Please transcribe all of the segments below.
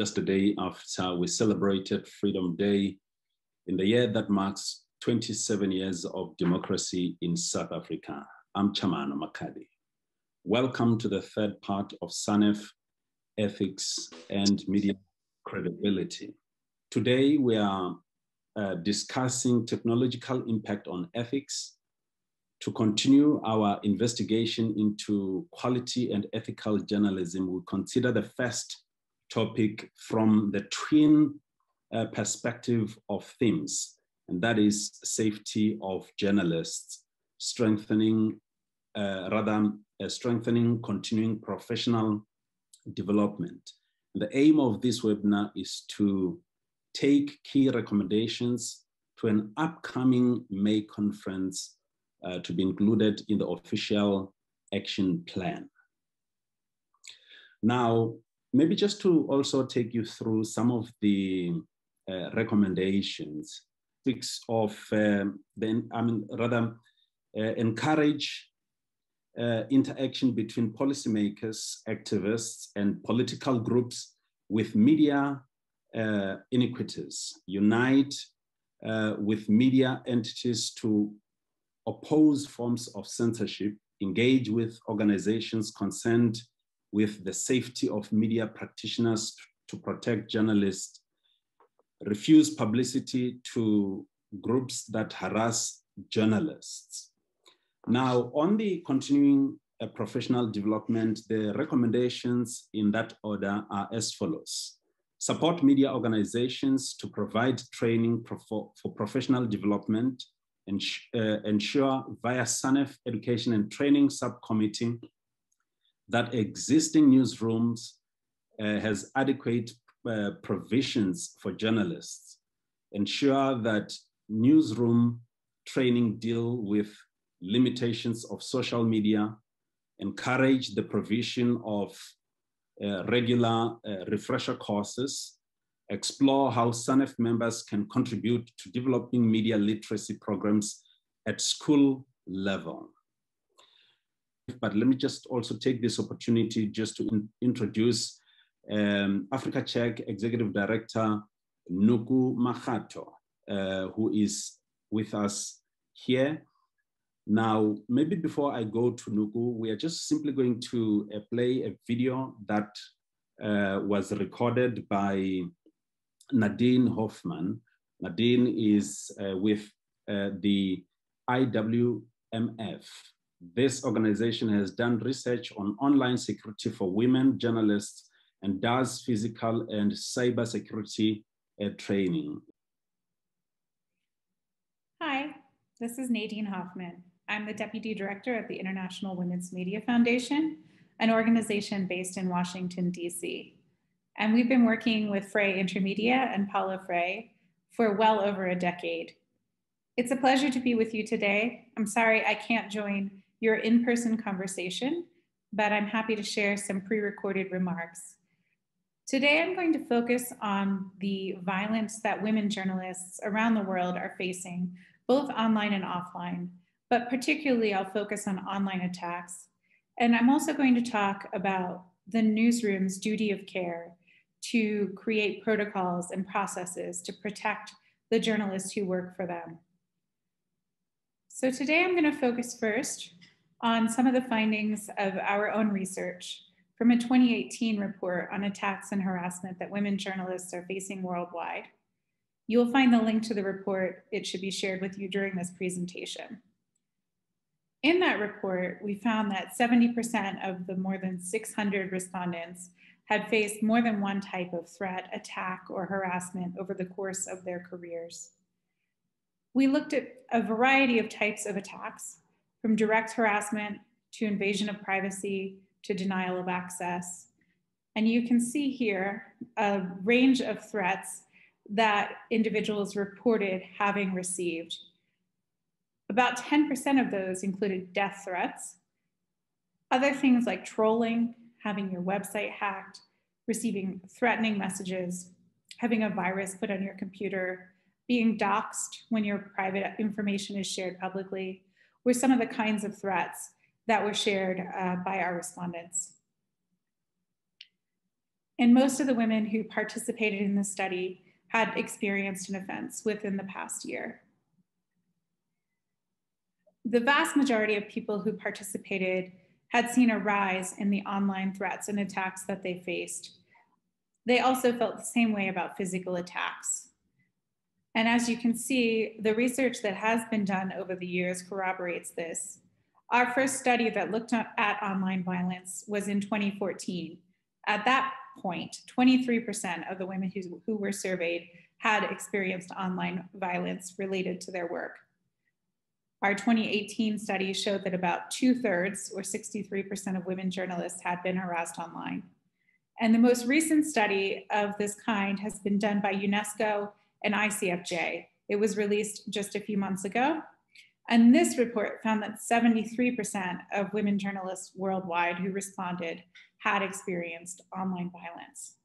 just a day after we celebrated Freedom Day in the year that marks 27 years of democracy in South Africa. I'm Tshamano, Makhadi. Welcome to the third part of SANEF Ethics and Media Credibility. Today we are discussing technological impact on ethics. To continue our investigation into quality and ethical journalism, we'll consider the first topic from the twin perspective of themes, and that is safety of journalists, strengthening continuing professional development. And the aim of this webinar is to take key recommendations to an upcoming May conference to be included in the official action plan. Now, maybe just to also take you through some of the recommendations of encourage interaction between policymakers, activists, and political groups with media inequities, unite with media entities to oppose forms of censorship, engage with organizations concerned with the safety of media practitioners to protect journalists, refuse publicity to groups that harass journalists. Now, on the continuing professional development, the recommendations in that order are as follows. Support media organizations to provide training for professional development, ensure via SANEF Education and Training Subcommittee that existing newsrooms has adequate provisions for journalists, ensure that newsroom training deal with limitations of social media, encourage the provision of regular refresher courses, explore how SANEF members can contribute to developing media literacy programs at school level. But let me just also take this opportunity just to introduce Africa Check Executive Director Noko Makgato, who is with us here. Now, maybe before I go to Noko, we are just simply going to play a video that was recorded by Nadine Hoffman. Nadine is with the IWMF. This organization has done research on online security for women journalists and does physical and cyber security training. Hi, this is Nadine Hoffman. I'm the Deputy Director at the International Women's Media Foundation, an organization based in Washington, D.C. And we've been working with frayintermedia and Paula Frey for well over a decade. It's a pleasure to be with you today. I'm sorry I can't join your in-person conversation, but I'm happy to share some pre-recorded remarks. Today, I'm going to focus on the violence that women journalists around the world are facing, both online and offline, but particularly I'll focus on online attacks. And I'm also going to talk about the newsroom's duty of care to create protocols and processes to protect the journalists who work for them. So today I'm going to focus first on some of the findings of our own research from a 2018 report on attacks and harassment that women journalists are facing worldwide. You'll find the link to the report. It should be shared with you during this presentation. In that report, we found that 70% of the more than 600 respondents had faced more than one type of threat, attack, or harassment over the course of their careers. We looked at a variety of types of attacks, from direct harassment to invasion of privacy to denial of access. And you can see here a range of threats that individuals reported having received. About 10% of those included death threats. Other things like trolling, having your website hacked, receiving threatening messages, having a virus put on your computer, being doxxed when your private information is shared publicly, were some of the kinds of threats that were shared by our respondents. And most of the women who participated in the study had experienced an offense within the past year. The vast majority of people who participated had seen a rise in the online threats and attacks that they faced. They also felt the same way about physical attacks. And as you can see, the research that has been done over the years corroborates this. Our first study that looked at online violence was in 2014. At that point, 23% of the women who were surveyed had experienced online violence related to their work. Our 2018 study showed that about 2/3, or 63% of women journalists, had been harassed online. And the most recent study of this kind has been done by UNESCO and ICFJ. It was released just a few months ago. And this report found that 73% of women journalists worldwide who responded had experienced online violence.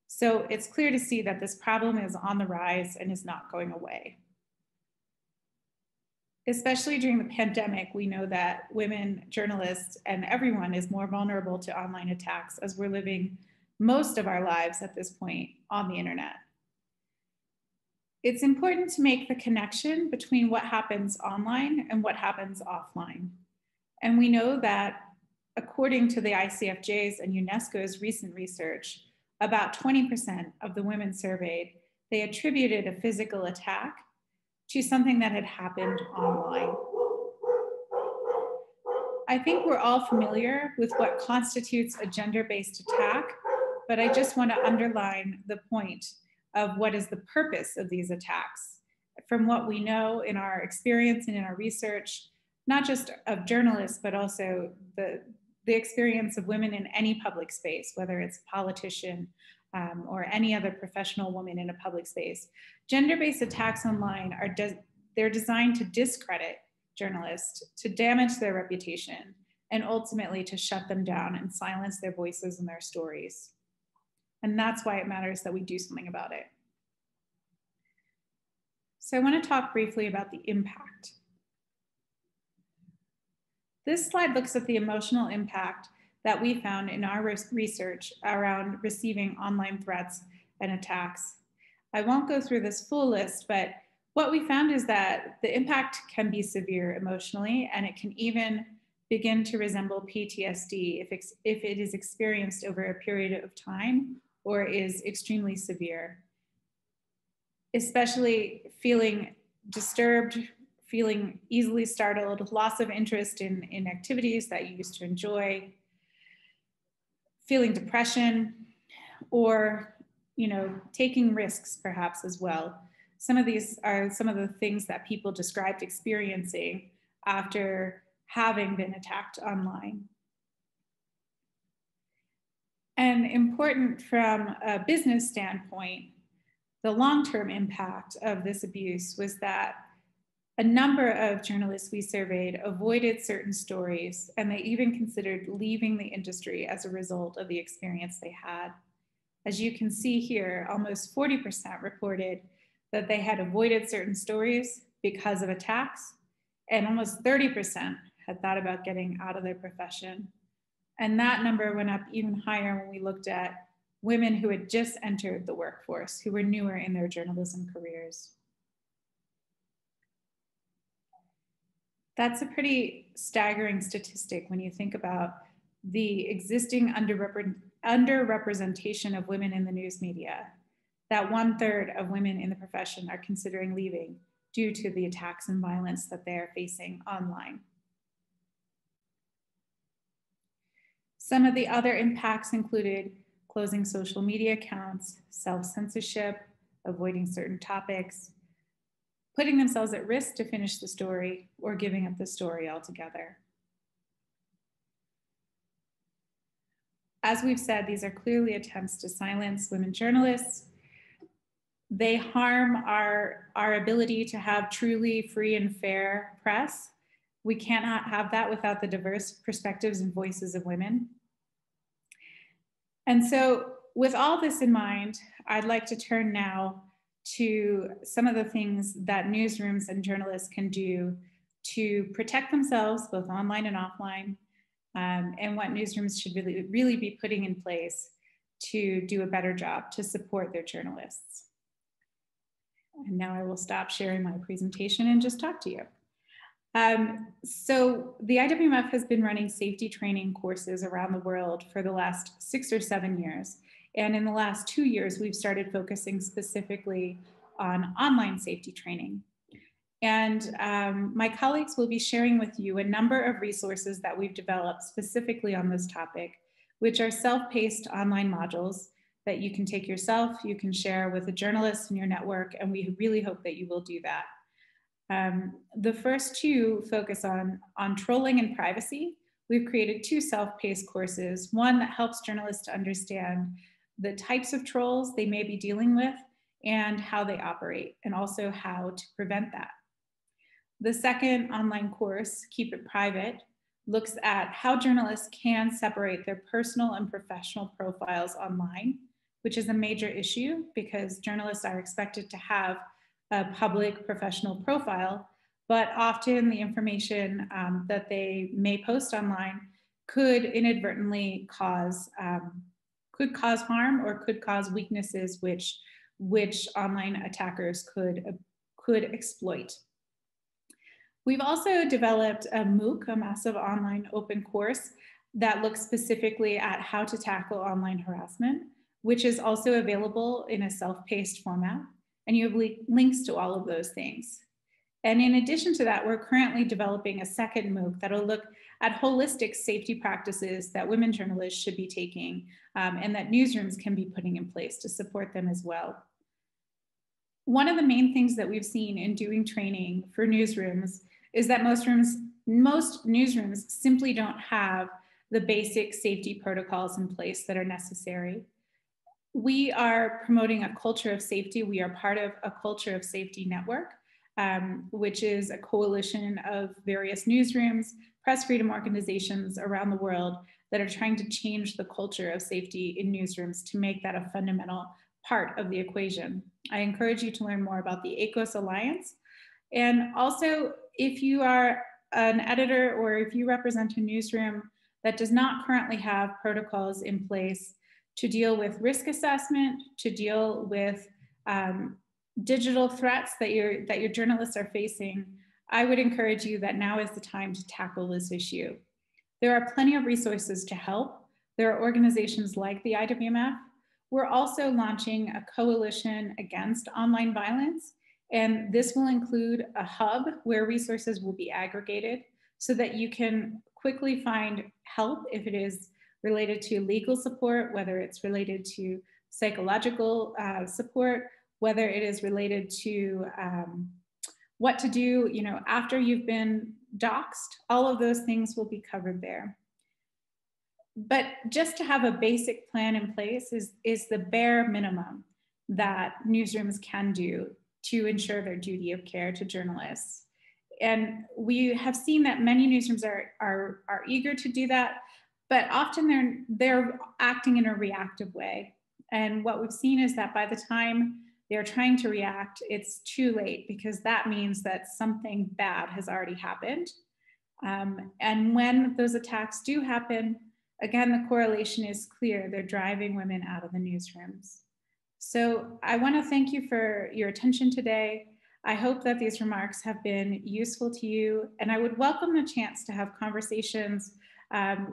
So it's clear to see that this problem is on the rise and is not going away. Especially during the pandemic, we know that women journalists and everyone is more vulnerable to online attacks as we're living most of our lives at this point on the internet. It's important to make the connection between what happens online and what happens offline. And we know that according to the ICFJ's and UNESCO's recent research, about 20% of the women surveyed, they attributed a physical attack to something that had happened online. I think we're all familiar with what constitutes a gender-based attack, but I just want to underline the point of what is the purpose of these attacks. From what we know in our experience and in our research, not just of journalists, but also the experience of women in any public space, whether it's a politician or any other professional woman in a public space. Gender-based attacks online they're designed to discredit journalists, to damage their reputation, and ultimately to shut them down and silence their voices and their stories. And that's why it matters that we do something about it. So I want to talk briefly about the impact. This slide looks at the emotional impact that we found in our research around receiving online threats and attacks. I won't go through this full list, but what we found is that the impact can be severe emotionally, and it can even begin to resemble PTSD if it is experienced over a period of time or is extremely severe. Especially feeling disturbed, feeling easily startled, loss of interest in activities that you used to enjoy, feeling depression, or taking risks perhaps as well. Some of these are some of the things that people described experiencing after having been attacked online. And important from a business standpoint, the long-term impact of this abuse was that a number of journalists we surveyed avoided certain stories, and they even considered leaving the industry as a result of the experience they had. As you can see here, almost 40% reported that they had avoided certain stories because of attacks, and almost 30% had thought about getting out of their profession. And that number went up even higher when we looked at women who had just entered the workforce, who were newer in their journalism careers. That's a pretty staggering statistic when you think about the existing underrepresentation of women in the news media, that 1/3 of women in the profession are considering leaving due to the attacks and violence that they're facing online. Some of the other impacts included closing social media accounts, self-censorship, avoiding certain topics, putting themselves at risk to finish the story, or giving up the story altogether. As we've said, these are clearly attempts to silence women journalists. They harm our ability to have truly free and fair press. We cannot have that without the diverse perspectives and voices of women. And so with all this in mind, I'd like to turn now to some of the things that newsrooms and journalists can do to protect themselves, both online and offline, and what newsrooms should really be putting in place to do a better job to support their journalists. And now I will stop sharing my presentation and just talk to you. So the IWMF has been running safety training courses around the world for the last 6 or 7 years. And in the last 2 years, we've started focusing specifically on online safety training. And my colleagues will be sharing with you a number of resources that we've developed specifically on this topic, which are self-paced online modules that you can take yourself, you can share with a journalist in your network, and we really hope that you will do that. The first two focus on trolling and privacy. We've created 2 self-paced courses, one that helps journalists to understand the types of trolls they may be dealing with and how they operate, and also how to prevent that. The second online course, Keep It Private, looks at how journalists can separate their personal and professional profiles online, which is a major issue because journalists are expected to have a public professional profile, but often the information that they may post online could inadvertently cause harm or could cause weaknesses which online attackers could exploit. We've also developed a MOOC, a massive online open course, that looks specifically at how to tackle online harassment, which is also available in a self-paced format. And you have links to all of those things. And in addition to that, we're currently developing a second MOOC that'll look at holistic safety practices that women journalists should be taking and that newsrooms can be putting in place to support them as well. One of the main things that we've seen in doing training for newsrooms is that most newsrooms simply don't have the basic safety protocols in place that are necessary. We are promoting a culture of safety. We are part of a culture of safety network, which is a coalition of various newsrooms, press freedom organizations around the world that are trying to change the culture of safety in newsrooms to make that a fundamental part of the equation. I encourage you to learn more about the ACOS Alliance. And also, if you are an editor or if you represent a newsroom that does not currently have protocols in place to deal with risk assessment, to deal with digital threats that your journalists are facing, I would encourage you that now is the time to tackle this issue. There are plenty of resources to help. There are organizations like the IWMF. We're also launching a coalition against online violence, and this will include a hub where resources will be aggregated so that you can quickly find help if it is related to legal support, whether it's related to psychological support, whether it is related to what to do, after you've been doxxed. All of those things will be covered there. But just to have a basic plan in place is the bare minimum that newsrooms can do to ensure their duty of care to journalists. And we have seen that many newsrooms are eager to do that, but often they're acting in a reactive way. And what we've seen is that by the time they're trying to react, it's too late, because that means that something bad has already happened. And when those attacks do happen, again, the correlation is clear. They're driving women out of the newsrooms. So I want to thank you for your attention today. I hope that these remarks have been useful to you, and I would welcome the chance to have conversations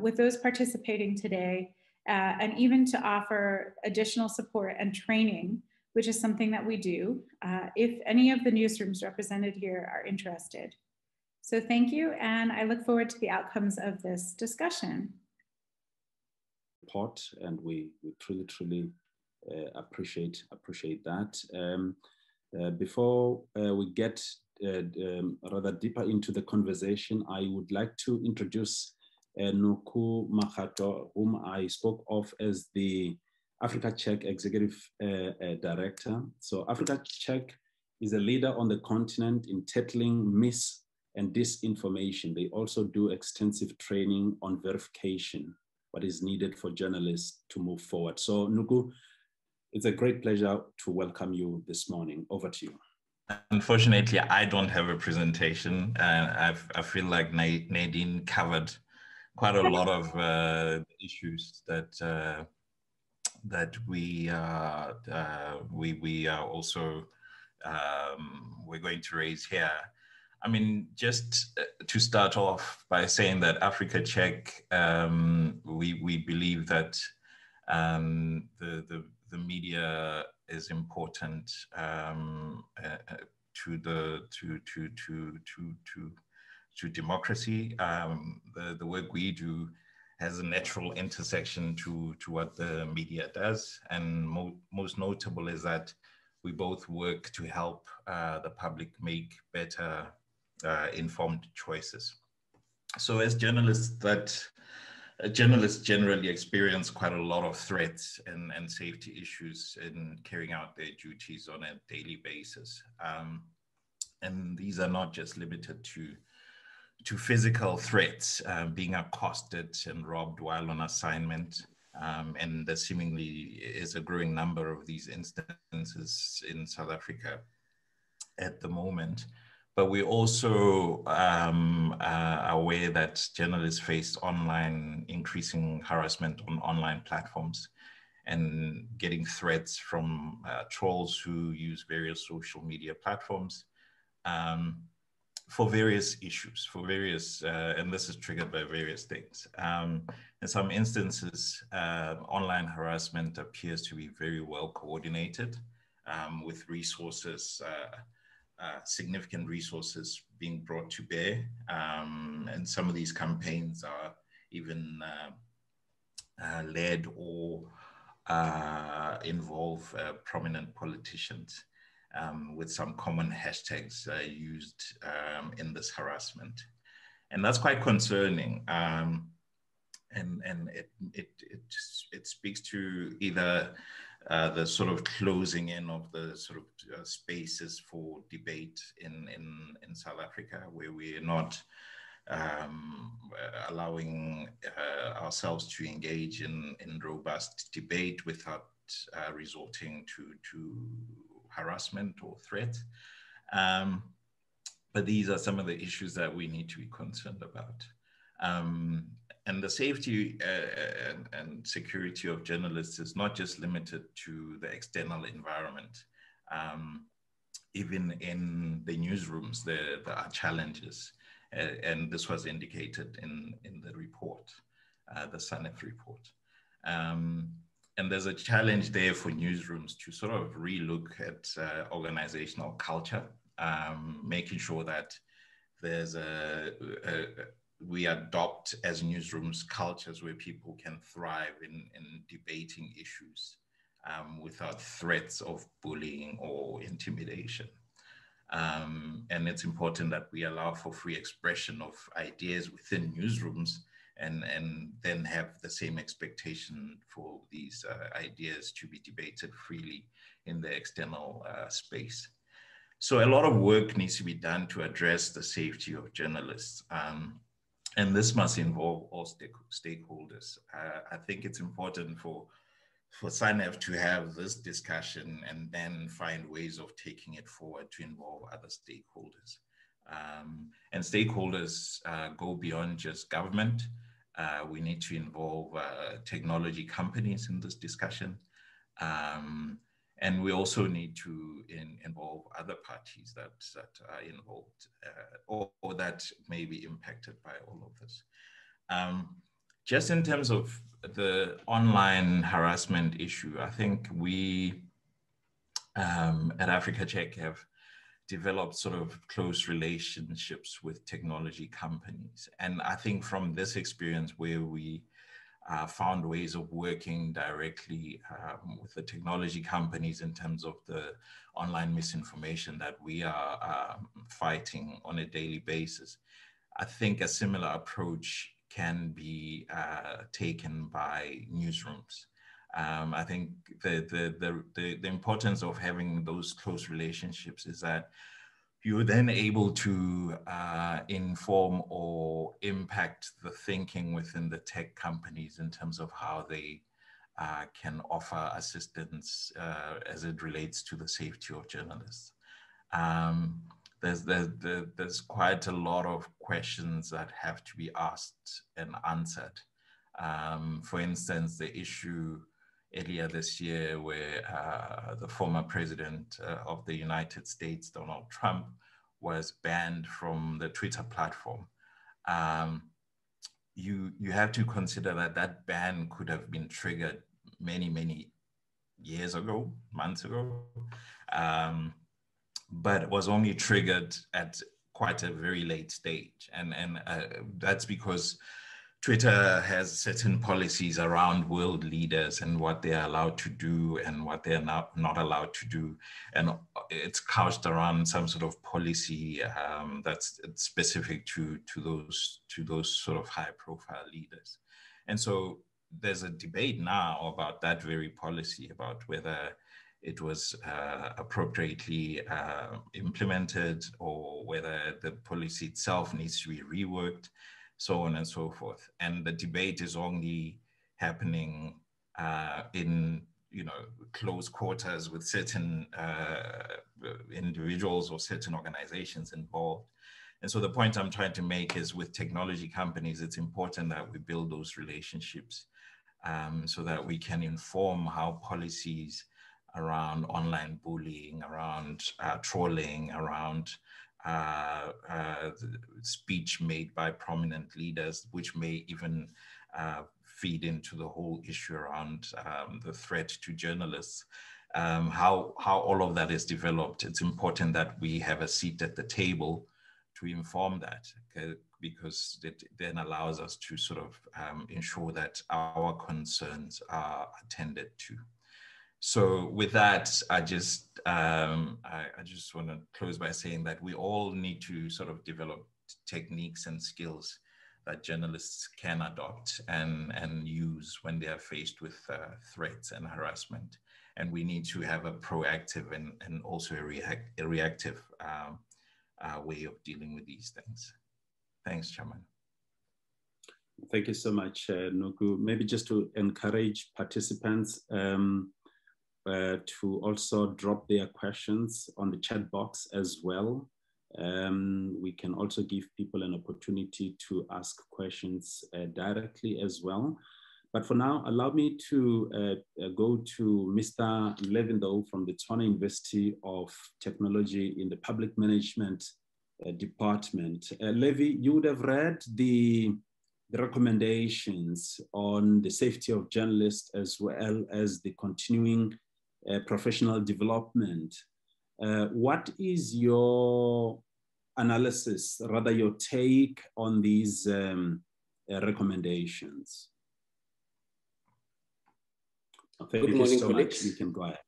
with those participating today, and even to offer additional support and training, which is something that we do, if any of the newsrooms represented here are interested. So thank you, and I look forward to the outcomes of this discussion. And we truly appreciate that. Before we get rather deeper into the conversation, I would like to introduce Noko Makgato, whom I spoke of as the Africa Check Executive Director. So Africa Check is a leader on the continent in tackling mis- and disinformation. They also do extensive training on verification, what is needed for journalists to move forward. So Noko, it's a great pleasure to welcome you this morning. Over to you. Unfortunately, I don't have a presentation. I feel like Nadine covered quite a lot of issues that that we are also we're going to raise here. I mean, just to start off by saying that Africa Check, we believe that the media is important to democracy. The work we do has a natural intersection to what the media does, and most notable is that we both work to help the public make better informed choices. So as journalists, journalists generally experience quite a lot of threats and safety issues in carrying out their duties on a daily basis. And these are not just limited to physical threats, being accosted and robbed while on assignment. And there seemingly is a growing number of these instances in South Africa at the moment. But we're also aware that journalists face increasing harassment on online platforms and getting threats from trolls who use various social media platforms for various issues, and this is triggered by various things. In some instances, online harassment appears to be very well coordinated with resources, significant resources being brought to bear. And some of these campaigns are even led or involve prominent politicians with some common hashtags used in this harassment. And that's quite concerning. And it speaks to either the sort of closing in of the sort of spaces for debate in South Africa, where we're not allowing ourselves to engage in robust debate without resorting to harassment or threat. But these are some of the issues that we need to be concerned about. And the safety and security of journalists is not just limited to the external environment. Even in the newsrooms, there are challenges. And this was indicated in the report, the SANEF report. And there's a challenge there for newsrooms to sort of relook at organizational culture, making sure that there's we adopt as newsrooms cultures where people can thrive in debating issues without threats of bullying or intimidation. And it's important that we allow for free expression of ideas within newsrooms and then have the same expectation for these ideas to be debated freely in the external space. So a lot of work needs to be done to address the safety of journalists. And this must involve all stakeholders. I think it's important for SANEF to have this discussion and then find ways of taking it forward to involve other stakeholders. And stakeholders go beyond just government. We need to involve technology companies in this discussion. And we also need to involve other parties that are involved or that may be impacted by all of this. Just in terms of the online harassment issue, I think we at Africa Check have developed sort of close relationships with technology companies. And I think from this experience where we found ways of working directly with the technology companies in terms of the online misinformation that we are fighting on a daily basis, I think a similar approach can be taken by newsrooms. I think the importance of having those close relationships is that you're then able to inform or impact the thinking within the tech companies in terms of how they can offer assistance as it relates to the safety of journalists. There's quite a lot of questions that have to be asked and answered. For instance, the issue earlier this year, where the former president of the United States, Donald Trump, was banned from the Twitter platform. You have to consider that that ban could have been triggered many years ago, months ago, but was only triggered at quite a very late stage. And that's because Twitter has certain policies around world leaders and what they're allowed to do and what they're not allowed to do. And it's couched around some sort of policy that's specific to those sort of high profile leaders. And so there's a debate now about that very policy, about whether it was appropriately implemented or whether the policy itself needs to be reworked, so on and so forth. And the debate is only happening in close quarters with certain individuals or certain organizations involved. And so the point I'm trying to make is, with technology companies, it's important that we build those relationships so that we can inform how policies around online bullying, around trolling, around speech made by prominent leaders, which may even feed into the whole issue around the threat to journalists, how all of that is developed. It's important that we have a seat at the table to inform that, because it then allows us to sort of ensure that our concerns are attended to. So with that, I just want to close by saying that we all need to sort of develop techniques and skills that journalists can adopt and use when they are faced with threats and harassment. And we need to have a proactive and also a reactive way of dealing with these things. Thanks, Chairman. Thank you so much, Noko. Maybe just to encourage participants to also drop their questions on the chat box as well. We can also give people an opportunity to ask questions directly as well. But for now, allow me to go to Mr. Levy Ndou from the Tshamano University of Technology in the Public Management Department. Levy, you would have read the recommendations on the safety of journalists as well as the continuing professional development. What is your analysis, rather your take on these recommendations? Thank you so much. You can go ahead.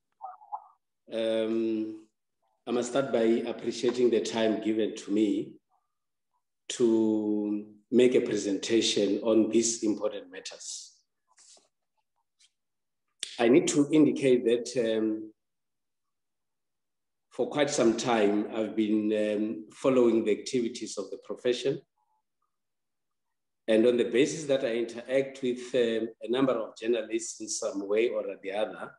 I must start by appreciating the time given to me to make a presentation on these important matters. I need to indicate that for quite some time, I've been following the activities of the profession. And on the basis that I interact with a number of journalists in some way or the other,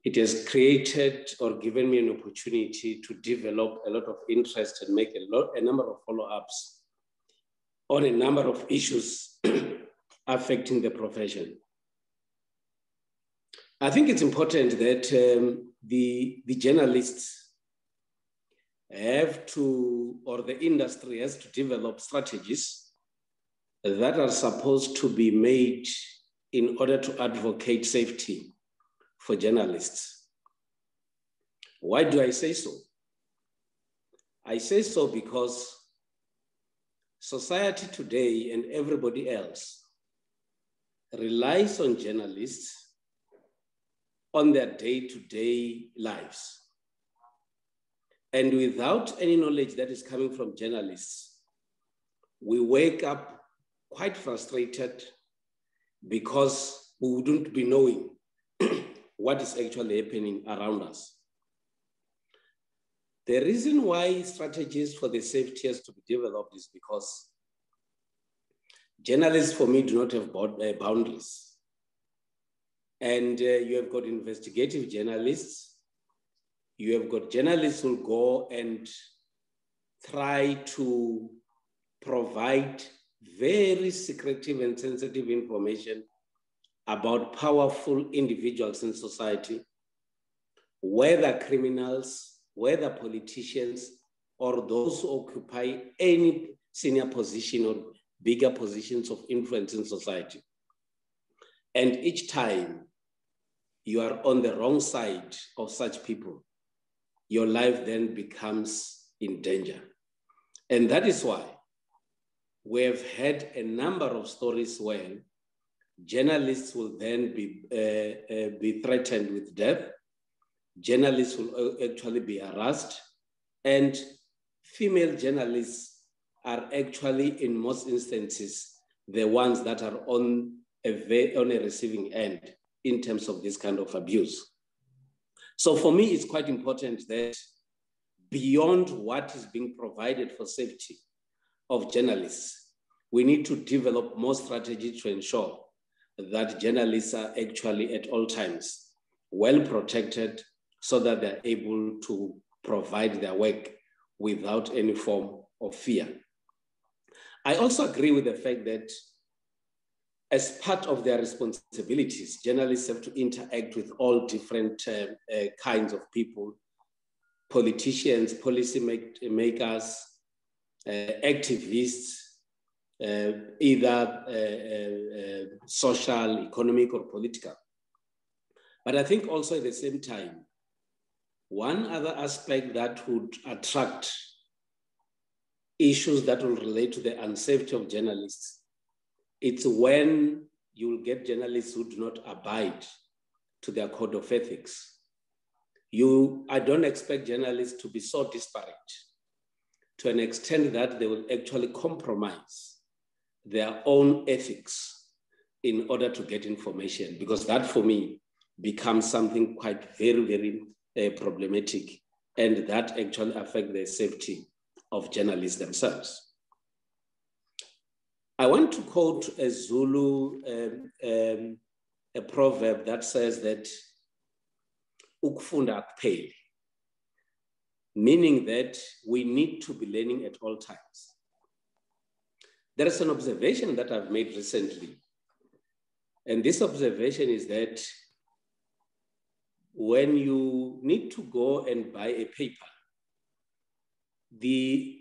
it has created or given me an opportunity to develop a lot of interest and make a number of follow-ups on a number of issues affecting the profession. I think it's important that the journalists have to, or the industry has to develop strategies that are supposed to be made in order to advocate safety for journalists. Why do I say so? I say so because society today and everybody else relies on journalists on their day-to-day lives. And without any knowledge that is coming from journalists, we wake up quite frustrated because we wouldn't be knowing what is actually happening around us. The reason why strategies for the safety has to be developed is because journalists, for me, do not have boundaries. And you have got investigative journalists. You have got journalists who will go and try to provide very secretive and sensitive information about powerful individuals in society, whether criminals, whether politicians, or those who occupy any senior position or bigger positions of influence in society. And each time you are on the wrong side of such people, your life then becomes in danger. And that is why we have had a number of stories where journalists will then be threatened with death. Journalists will actually be harassed, and female journalists are actually, in most instances, the ones that are on a receiving end in terms of this kind of abuse. So for me, it's quite important that beyond what is being provided for safety of journalists, we need to develop more strategy to ensure that journalists are actually at all times well protected so that they're able to provide their work without any form of fear. I also agree with the fact that as part of their responsibilities, journalists have to interact with all different kinds of people, politicians, policy makers, activists, either social, economic, or political. But I think also at the same time, one other aspect that would attract issues that will relate to the unsafety of journalists, it's when you will get journalists who do not abide to their code of ethics. I don't expect journalists to be so disparate to an extent that they will actually compromise their own ethics in order to get information, because that for me becomes something quite very, very problematic, and that actually affects the safety of journalists themselves. I want to quote a Zulu, a proverb that says that ukufunda akupheli, meaning that we need to be learning at all times. There is an observation that I've made recently, and this observation is that when you need to go and buy a paper,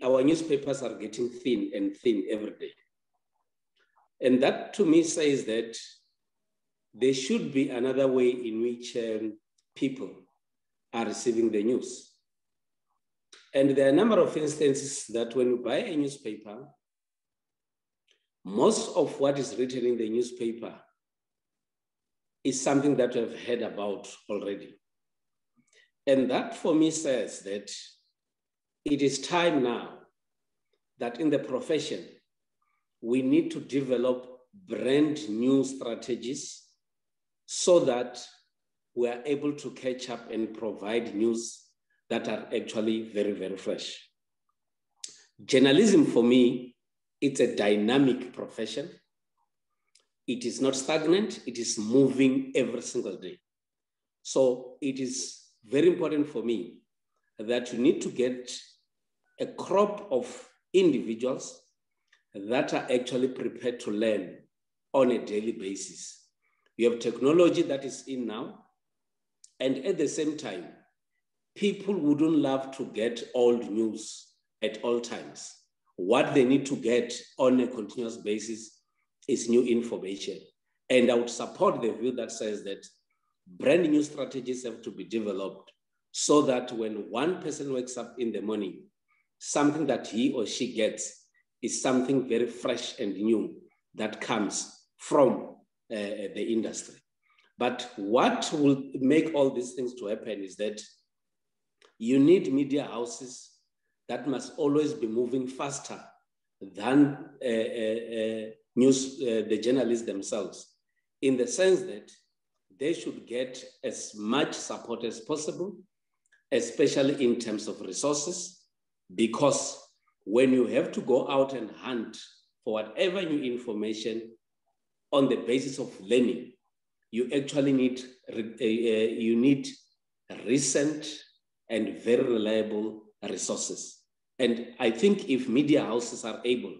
our newspapers are getting thin and thin every day. And that to me says that there should be another way in which people are receiving the news. And there are a number of instances that when you buy a newspaper, most of what is written in the newspaper is something that we've heard about already. And that for me says that it is time now that in the profession, we need to develop brand new strategies so that we are able to catch up and provide news that are actually very, very fresh. Journalism for me, it's a dynamic profession. It is not stagnant, it is moving every single day. So it is very important for me that you need to get a crop of individuals that are actually prepared to learn on a daily basis. You have technology that is in now, and at the same time, people wouldn't love to get old news at all times. What they need to get on a continuous basis is new information. And I would support the view that says that brand new strategies have to be developed so that when one person wakes up in the morning, something that he or she gets is something very fresh and new that comes from the industry. But what will make all these things to happen is that you need media houses that must always be moving faster than the journalists themselves, in the sense that they should get as much support as possible, especially in terms of resources, because when you have to go out and hunt for whatever new information on the basis of learning, you actually need recent and very reliable resources. And I think if media houses are able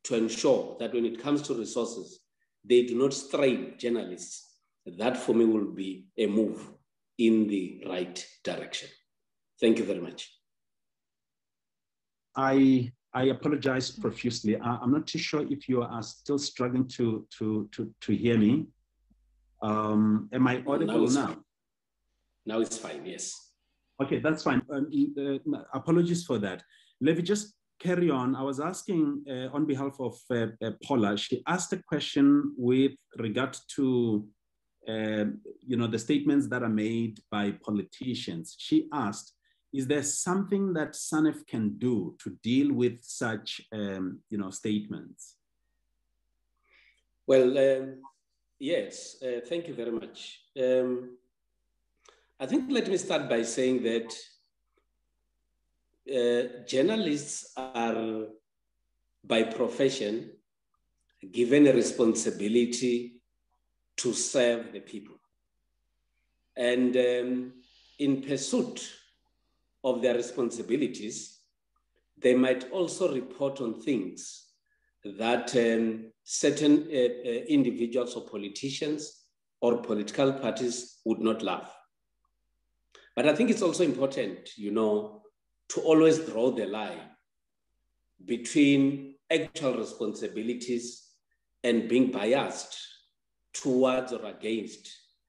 to ensure that when it comes to resources, they do not strain journalists, that for me will be a move in the right direction. Thank you very much. I apologize profusely. I'm not too sure if you are still struggling to hear me. Am I audible now? Now it's fine, yes. Okay, that's fine. Apologies for that. Levy, just carry on. I was asking on behalf of Paula. She asked a question with regard to the statements that are made by politicians. She asked, is there something that SANEF can do to deal with such statements? Well, yes, thank you very much. I think let me start by saying that journalists are, by profession, given a responsibility to serve the people. And in pursuit of their responsibilities, they might also report on things that certain individuals or politicians or political parties would not love. But I think it's also important, to always draw the line between actual responsibilities and being biased towards or against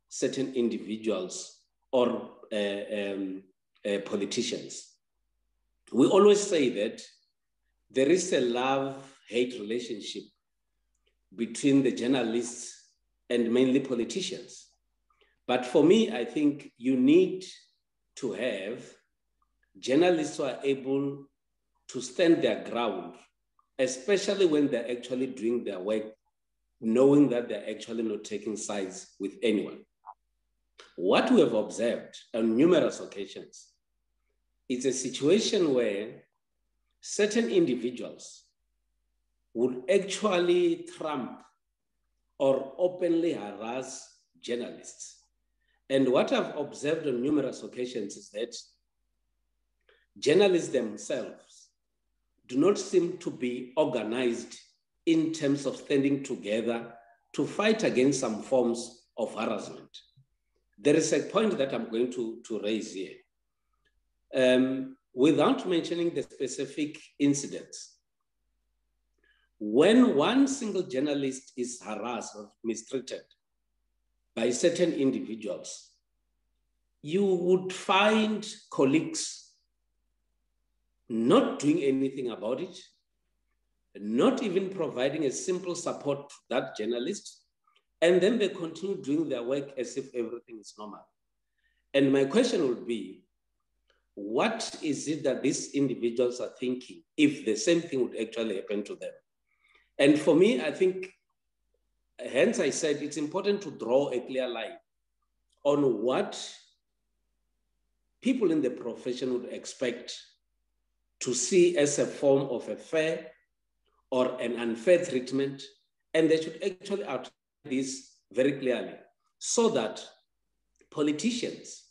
certain individuals or politicians. We always say that there is a love-hate relationship between the journalists and mainly politicians. But for me, I think you need to have journalists who are able to stand their ground, especially when they're actually doing their work, knowing that they're actually not taking sides with anyone. What we have observed on numerous occasions is a situation where certain individuals would actually trump or openly harass journalists. And what I've observed on numerous occasions is that journalists themselves do not seem to be organized in terms of standing together to fight against some forms of harassment. There is a point that I'm going to raise here. Without mentioning the specific incidents, when one single journalist is harassed or mistreated by certain individuals, you would find colleagues not doing anything about it, not even providing a simple support to that journalist, and then they continue doing their work as if everything is normal. And my question would be, what is it that these individuals are thinking if the same thing would actually happen to them? And for me, I think, hence I said it's important to draw a clear line on what people in the profession would expect to see as a form of a fair or an unfair treatment, and they should actually outline this very clearly so that politicians,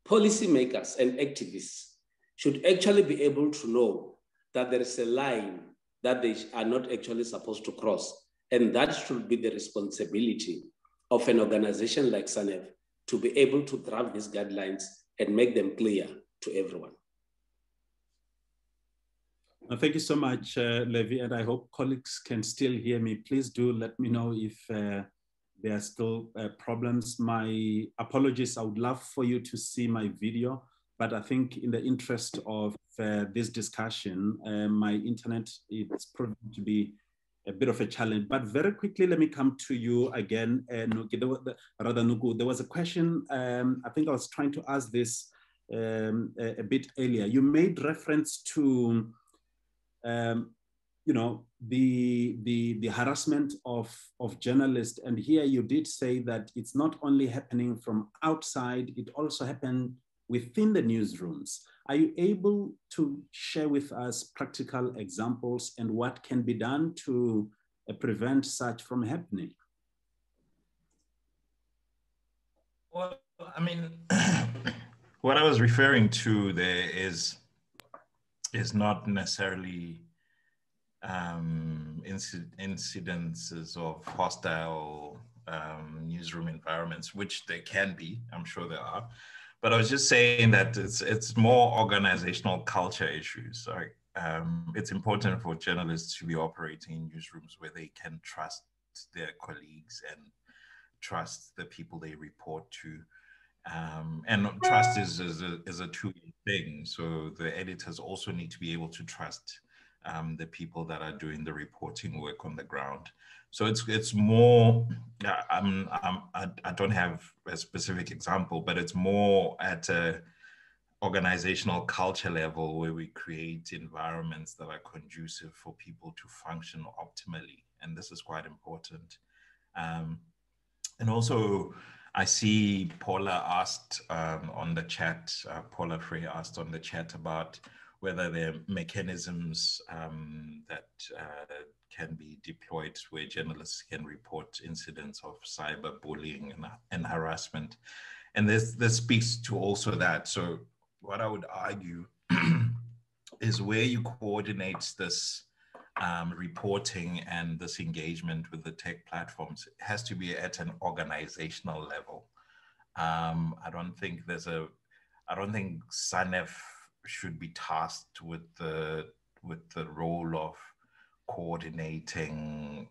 policymakers, and activists should actually be able to know that there is a line that they are not actually supposed to cross. And that should be the responsibility of an organization like SANEF to be able to draft these guidelines and make them clear to everyone. Thank you so much, Levy, and I hope colleagues can still hear me. Please do let me know if there are still problems. My apologies, I would love for you to see my video, but I think in the interest of this discussion, my internet is proven to be a bit of a challenge. But very quickly, let me come to you again. Noko, there was a question, I think I was trying to ask this a bit earlier. You made reference to the harassment of journalists, and here you did say that it's not only happening from outside, it also happened within the newsrooms. Are you able to share with us practical examples and what can be done to prevent such from happening? Well, I mean, what I was referring to there is not necessarily incidences of hostile newsroom environments, which there can be, I'm sure there are. But I was just saying that it's more organizational culture issues. Like, it's important for journalists to be operating in newsrooms where they can trust their colleagues and trust the people they report to. And trust is a two-way thing. So the editors also need to be able to trust the people that are doing the reporting work on the ground. So it's more, I don't have a specific example, but it's more at a organizational culture level where we create environments that are conducive for people to function optimally. And this is quite important. And also, I see Paula asked on the chat, Paula Frey asked on the chat about whether there are mechanisms that can be deployed where journalists can report incidents of cyberbullying and harassment. And this speaks to also that. So what I would argue is where you coordinate this reporting and this engagement with the tech platforms, it has to be at an organizational level. I don't think SANEF should be tasked with the role of coordinating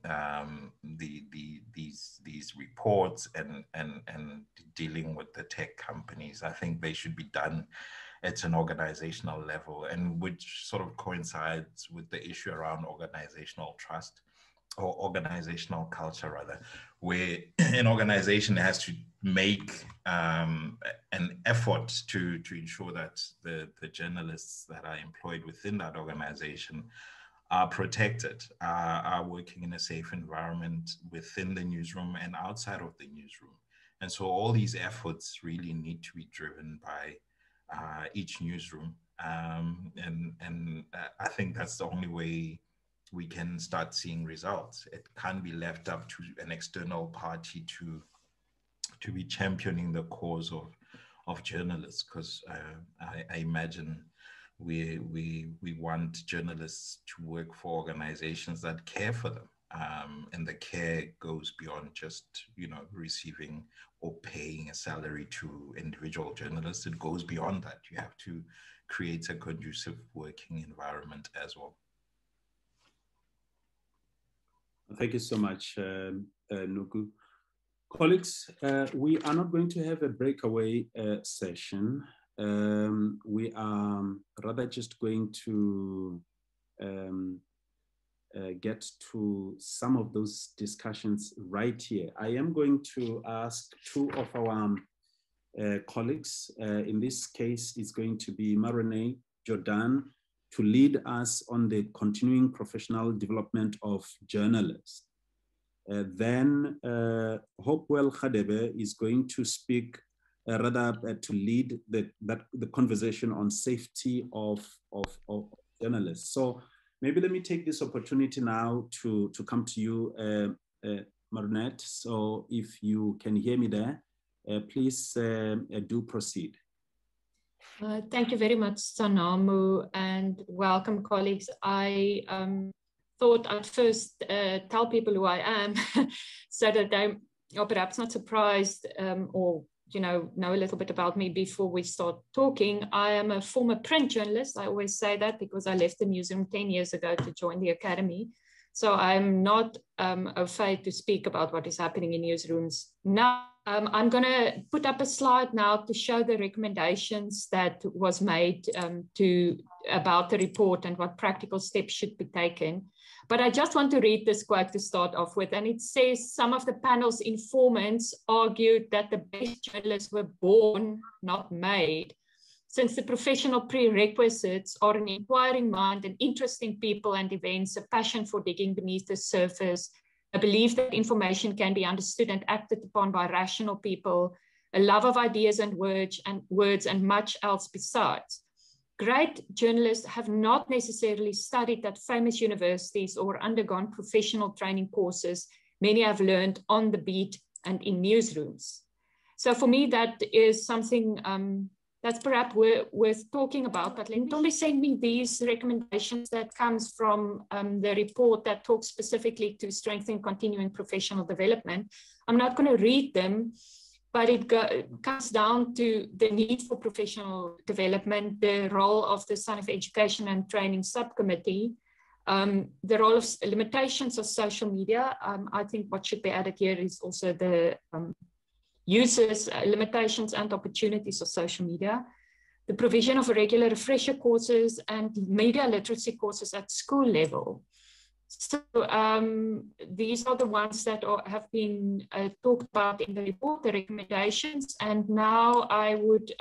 these reports and dealing with the tech companies. I think they should be done at an organizational level, and which sort of coincides with the issue around organizational trust, or organizational culture rather, where an organization has to make an effort to ensure that the journalists that are employed within that organization are protected, are working in a safe environment within the newsroom and outside of the newsroom. And so all these efforts really need to be driven by each newsroom. And I think that's the only way we can start seeing results. It can't be left up to an external party to be championing the cause of journalists, because I imagine we want journalists to work for organizations that care for them. And the care goes beyond just, receiving or paying a salary to individual journalists. It goes beyond that. You have to create a conducive working environment as well. Thank you so much, Noko. Colleagues, we are not going to have a breakaway session. We are rather just going to get to some of those discussions right here. I am going to ask two of our colleagues. In this case, it's going to be Marenet Jordaan to lead us on the continuing professional development of journalists. Then Hopewell Khadebe is going to speak, to lead the conversation on safety of journalists. So maybe let me take this opportunity now to come to you, Marenet. So if you can hear me there, please do proceed. Thank you very much, Tshamano, and welcome, colleagues. I thought I'd first tell people who I am so that they are perhaps not surprised or know a little bit about me before we start talking. I am a former print journalist. I always say that because I left the newsroom 10 years ago to join the academy. So I'm not afraid to speak about what is happening in newsrooms now. I'm going to put up a slide now to show the recommendations that was made about the report and what practical steps should be taken. But I just want to read this quote to start off with, and it says, some of the panel's informants argued that the best journalists were born, not made, since the professional prerequisites are an inquiring mind and interesting people and events, a passion for digging beneath the surface, a belief that information can be understood and acted upon by rational people, a love of ideas and words and much else besides. Great journalists have not necessarily studied at famous universities or undergone professional training courses. Many have learned on the beat and in newsrooms. So for me, that is something that's perhaps worth talking about. But Lentoli sent me these recommendations that comes from the report that talks specifically to strengthening continuing professional development. I'm not going to read them, but it comes down to the need for professional development, the role of the SANEF Education and Training Subcommittee, the role of limitations of social media. I think what should be added here is also the uses, limitations and opportunities of social media, the provision of regular refresher courses and media literacy courses at school level. So these are the ones that have been talked about in the report, the recommendations. And now I would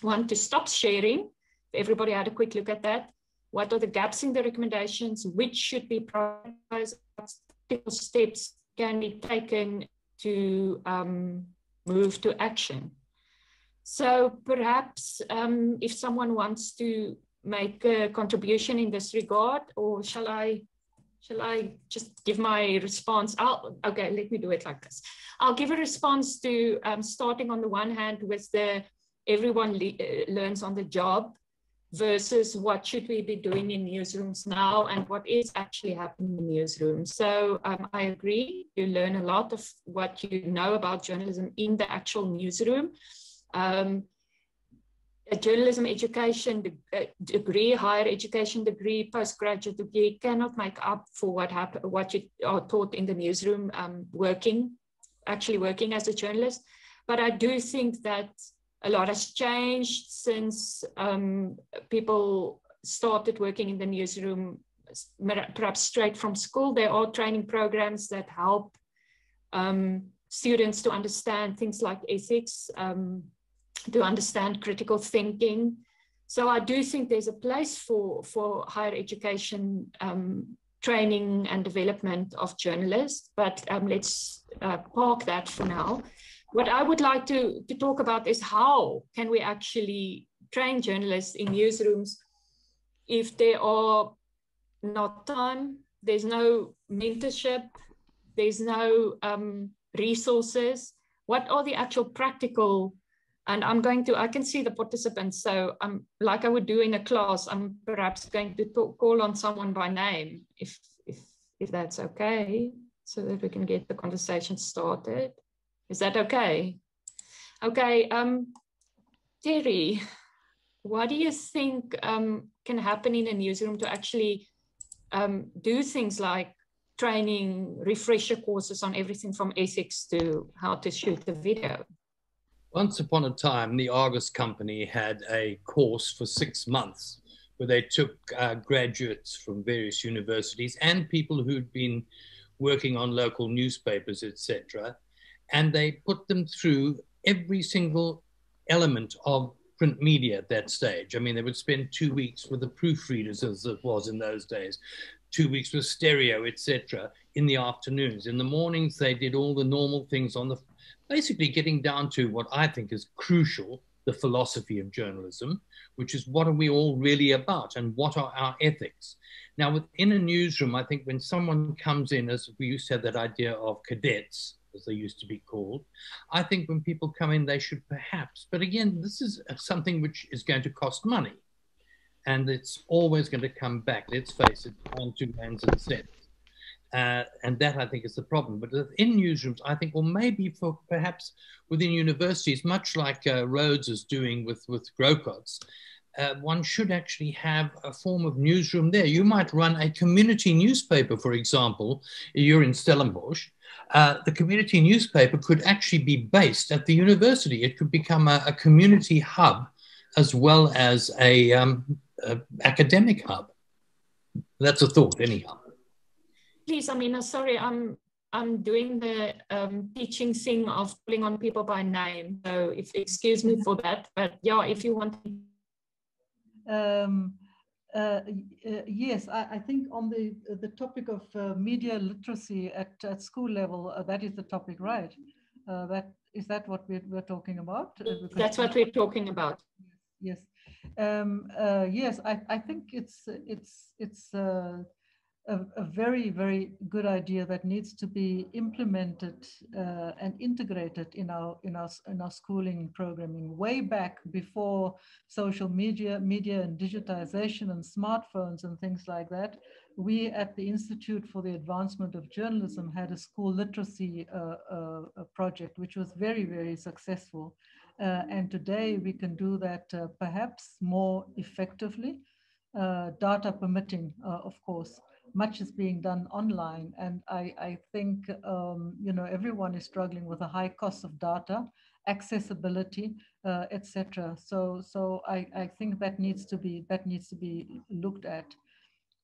want to stop sharing. Everybody had a quick look at that. What are the gaps in the recommendations? Which should be prioritized? What steps can be taken to move to action? So perhaps if someone wants to make a contribution in this regard, or shall I just give my response? Okay, let me do it like this. I'll give a response to starting on the one hand with the everyone learns on the job versus what should we be doing in newsrooms now and what is actually happening in newsrooms. So I agree, you learn a lot of what you know about journalism in the actual newsroom. A journalism education degree, higher education degree, postgraduate degree cannot make up for what you are taught in the newsroom, actually working as a journalist. But I do think that a lot has changed since people started working in the newsroom, perhaps straight from school. There are training programs that help students to understand things like ethics, to understand critical thinking. So I do think there's a place for higher education training and development of journalists, but let's park that for now. What I would like to talk about is how can we actually train journalists in newsrooms if there are not time, there's no mentorship, there's no resources. What are the actual practical, and I can see the participants, so like I would do in a class, I'm perhaps going to call on someone by name, if that's okay, so that we can get the conversation started. Is that okay? Okay, Terry, what do you think can happen in a newsroom to actually do things like training, refresher courses on everything from ethics to how to shoot a video? Once upon a time, the Argus company had a course for 6 months where they took graduates from various universities and people who'd been working on local newspapers, etc., and they put them through every single element of print media at that stage. I mean, they would spend 2 weeks with the proofreaders, as it was in those days, 2 weeks with stereo, etc., in the afternoons. In the mornings, they did all the normal things on the, basically getting down to what I think is crucial, the philosophy of journalism, which is what are we all really about and what are our ethics? Now, within a newsroom, I think when someone comes in, as we used to have that idea of cadets, as they used to be called, I think when people come in, they should perhaps, but again, this is something which is going to cost money. And it's always going to come back, let's face it, down to rands and cents. And that, I think, is the problem. But in newsrooms, I think, well, maybe for perhaps within universities, much like Rhodes is doing with Grocots, one should actually have a form of newsroom there. You might run a community newspaper, for example. You're in Stellenbosch. The community newspaper could actually be based at the university. It could become a community hub as well as a academic hub. That's a thought, anyhow. Please, I mean, sorry, I'm doing the teaching thing of calling on people by name. So if excuse me for that, but yeah, if you want. Yes, I think on the topic of media literacy at school level, that is the topic, right? Is that what we're talking about? That's what we're talking about. Yes, yes. I think it's a very, very good idea that needs to be implemented and integrated in our schooling programming way back before social media and digitization and smartphones and things like that. We at the Institute for the Advancement of Journalism had a school literacy project, which was very, very successful. And today we can do that perhaps more effectively, data permitting, of course. Much is being done online, and I think everyone is struggling with a high cost of data, accessibility, etc. So I think that needs to be looked at.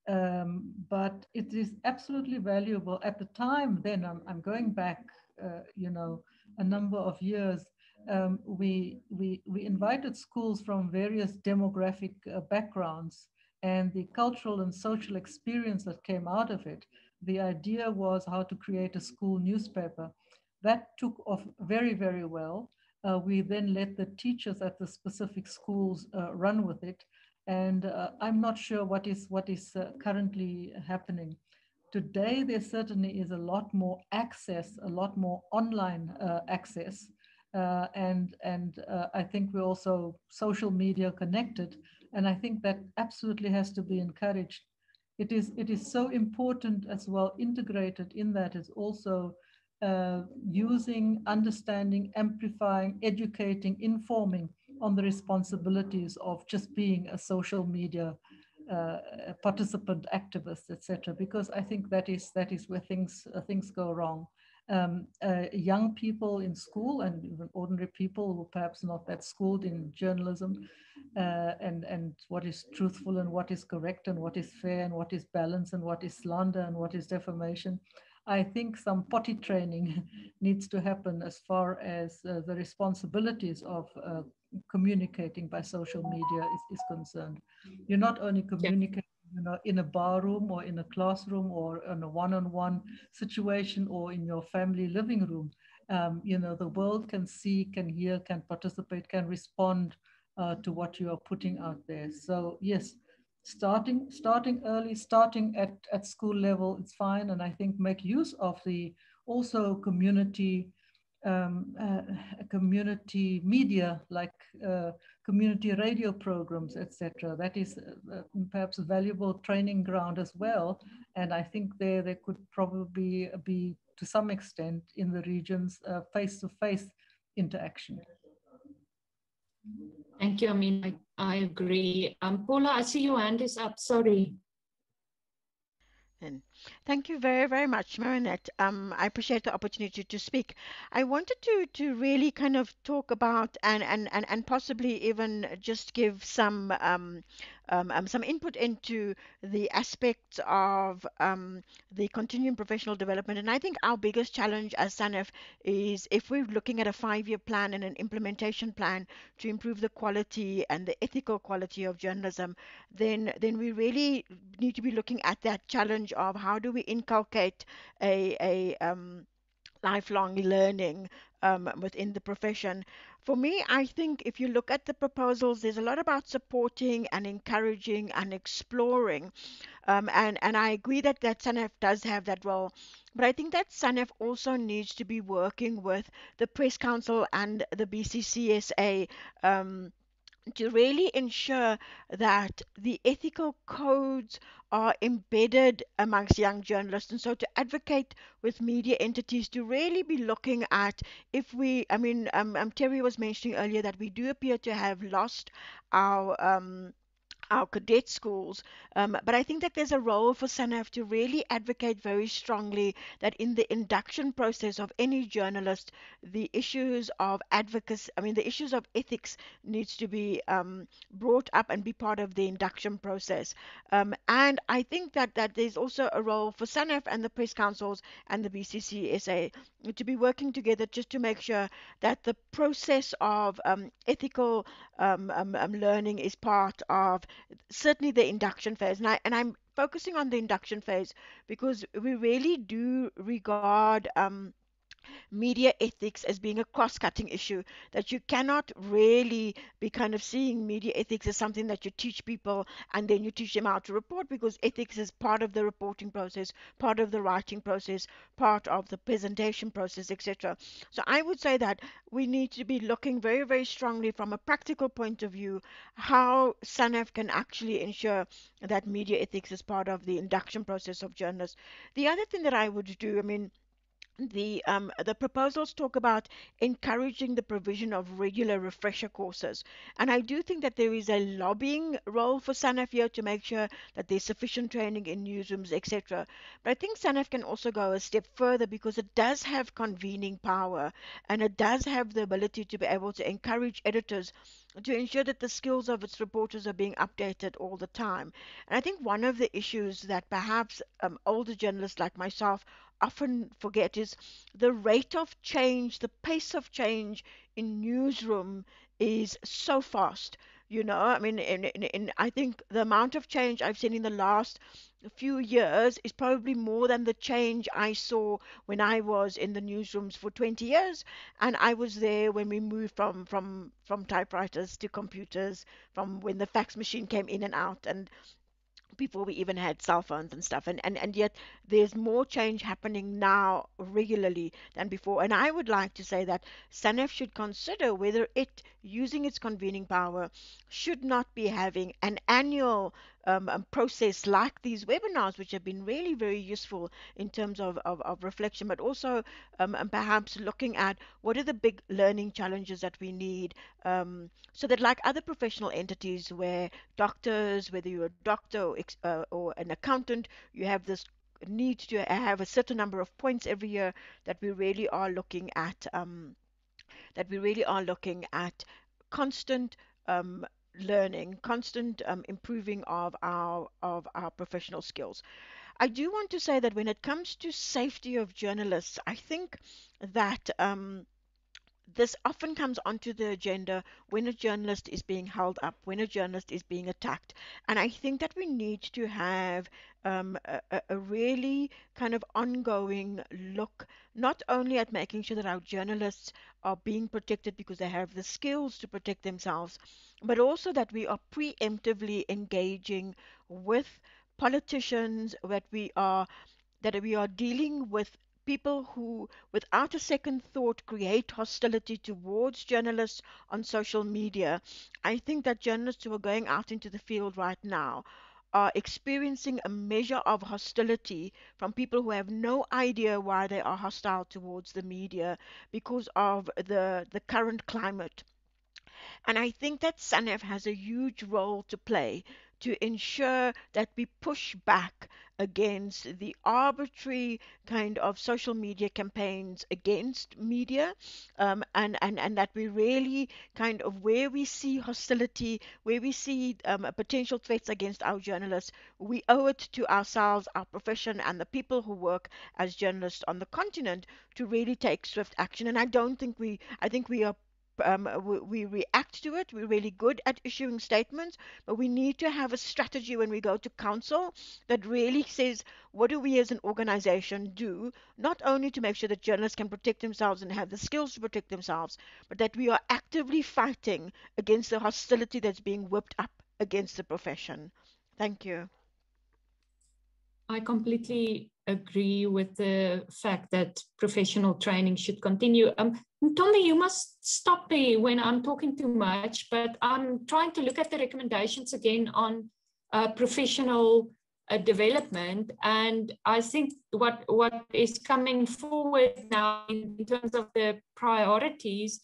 But it is absolutely valuable. At the time, then I'm going back, a number of years. We invited schools from various demographic backgrounds, and the cultural and social experience that came out of it. The idea was how to create a school newspaper. That took off very, very well. We then let the teachers at the specific schools run with it. And I'm not sure what is currently happening. Today, there certainly is a lot more access, a lot more online access. And I think we're also social media connected. And I think that absolutely has to be encouraged. It is so important as well. Integrated in that is also using, understanding, amplifying, educating, informing on the responsibilities of just being a social media participant, activist, etc. Because I think that is where things go wrong. Young people in school and even ordinary people who perhaps not that schooled in journalism and what is truthful and what is correct and what is fair and what is balance and what is slander and what is defamation. I think some potty training needs to happen as far as the responsibilities of communicating by social media is concerned. You're not only communicating in a bar room or in a classroom or in a one-on-one situation or in your family living room. The world can see, can hear, can participate, can respond to what you are putting out there. So yes, starting early, starting at school level, it's fine. And I think make use of the also community media like community radio programs, etc. That is perhaps a valuable training ground as well. And I think there could probably be, to some extent, in the regions, face-to-face interaction. Thank you. I mean, I agree. Paula, I see your hand is up. Sorry. Thank you very, very much, Marenet. I appreciate the opportunity to speak. I wanted to really kind of talk about and possibly even just give some input into the aspects of the continuing professional development. And I think our biggest challenge as SANEF is if we're looking at a 5-year plan and an implementation plan to improve the quality and the ethical quality of journalism, then we really need to be looking at that challenge of how do we inculcate a lifelong learning within the profession. For me, I think if you look at the proposals, there's a lot about supporting and encouraging and exploring. And I agree that SANEF does have that role. But I think that SANEF also needs to be working with the Press Council and the BCCSA to really ensure that the ethical codes are embedded amongst young journalists. And so to advocate with media entities to really be looking at if we, Terry was mentioning earlier that we do appear to have lost our cadet schools. But I think that there's a role for SANEF to really advocate very strongly that in the induction process of any journalist, the issues of advocacy, the issues of ethics needs to be brought up and be part of the induction process. And I think that there's also a role for SANEF and the press councils and the BCCSA to be working together just to make sure that the process of ethical learning is part of certainly the induction phase. And I'm focusing on the induction phase because we really do regard media ethics as being a cross-cutting issue, that you cannot really be kind of seeing media ethics as something that you teach people and then you teach them how to report, because ethics is part of the reporting process, part of the writing process, part of the presentation process, etc. So I would say that we need to be looking very, very strongly from a practical point of view how SANEF can actually ensure that media ethics is part of the induction process of journalists. The other thing that I would do, I mean, the proposals talk about encouraging the provision of regular refresher courses, and I do think that there is a lobbying role for SANEF here to make sure that there's sufficient training in newsrooms, etc. But I think SANEF can also go a step further, because it does have convening power and it does have the ability to be able to encourage editors to ensure that the skills of its reporters are being updated all the time. And I think one of the issues that perhaps older journalists like myself often forget is the rate of change, the pace of change in newsroom is so fast. You know, I mean, I think the amount of change I've seen in the last few years is probably more than the change I saw when I was in the newsrooms for 20 years. And I was there when we moved from typewriters to computers, from when the fax machine came in and out, and before we even had cell phones and stuff, and yet there's more change happening now regularly than before. And I would like to say that SANEF should consider whether it, using its convening power, should not be having an annual process like these webinars, which have been really very useful in terms of reflection, but also perhaps looking at what are the big learning challenges that we need, so that like other professional entities where doctors, whether you're a doctor or an accountant, you have this need to have a certain number of points every year, that we really are looking at constant learning, constant improving of our professional skills. I do want to say that when it comes to safety of journalists, I think that this often comes onto the agenda when a journalist is being held up, when a journalist is being attacked. And I think that we need to have a really kind of ongoing look, not only at making sure that our journalists are being protected because they have the skills to protect themselves, but also that we are preemptively engaging with politicians, that we are dealing with people who, without a second thought, create hostility towards journalists on social media. I think that journalists who are going out into the field right now are experiencing a measure of hostility from people who have no idea why they are hostile towards the media because of the current climate. And I think that SANEF has a huge role to play to ensure that we push back against the arbitrary kind of social media campaigns against media, and that we really kind of, where we see hostility, where we see potential threats against our journalists, we owe it to ourselves, our profession, and the people who work as journalists on the continent to really take swift action. And I think we are we react to it. We're really good at issuing statements, but we need to have a strategy when we go to council that really says, what do we as an organization do, not only to make sure that journalists can protect themselves and have the skills to protect themselves, but that we are actively fighting against the hostility that's being whipped up against the profession. Thank you. I completely agree with the fact that professional training should continue. Tommy, you must stop me when I'm talking too much, but I'm trying to look at the recommendations again on professional development. And I think what is coming forward now in terms of the priorities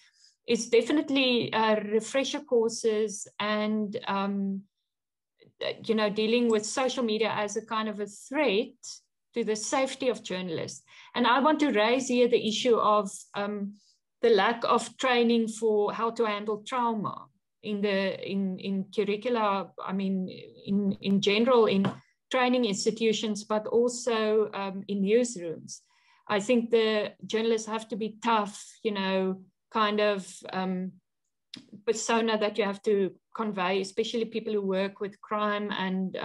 is definitely refresher courses and dealing with social media as a kind of a threat to the safety of journalists. And I want to raise here the issue of the lack of training for how to handle trauma in curricula, I mean, in general, in training institutions, but also in newsrooms. I think the journalists have to be tough, kind of persona that you have to convey, especially people who work with crime and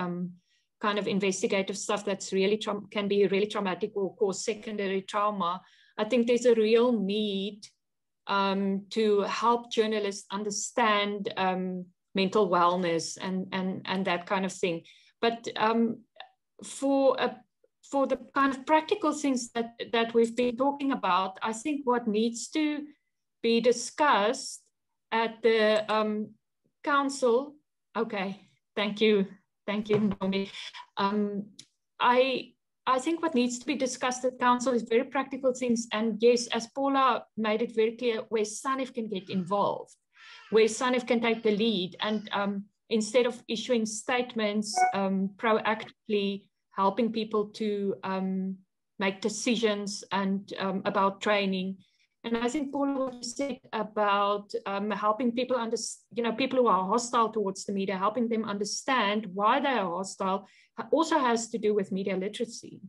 kind of investigative stuff that's really can be really traumatic or cause secondary trauma. I think there's a real need to help journalists understand mental wellness and that kind of thing. But for the kind of practical things that we've been talking about, I think what needs to be discussed at the council. Okay, thank you, Ndomi. I think what needs to be discussed at council is very practical things. And yes, as Paula made it very clear, where SANEF can get involved, where SANEF can take the lead, and instead of issuing statements, proactively helping people to make decisions and about training. And I think, Paula, what you said about helping people understand, people who are hostile towards the media, helping them understand why they are hostile, also has to do with media literacy.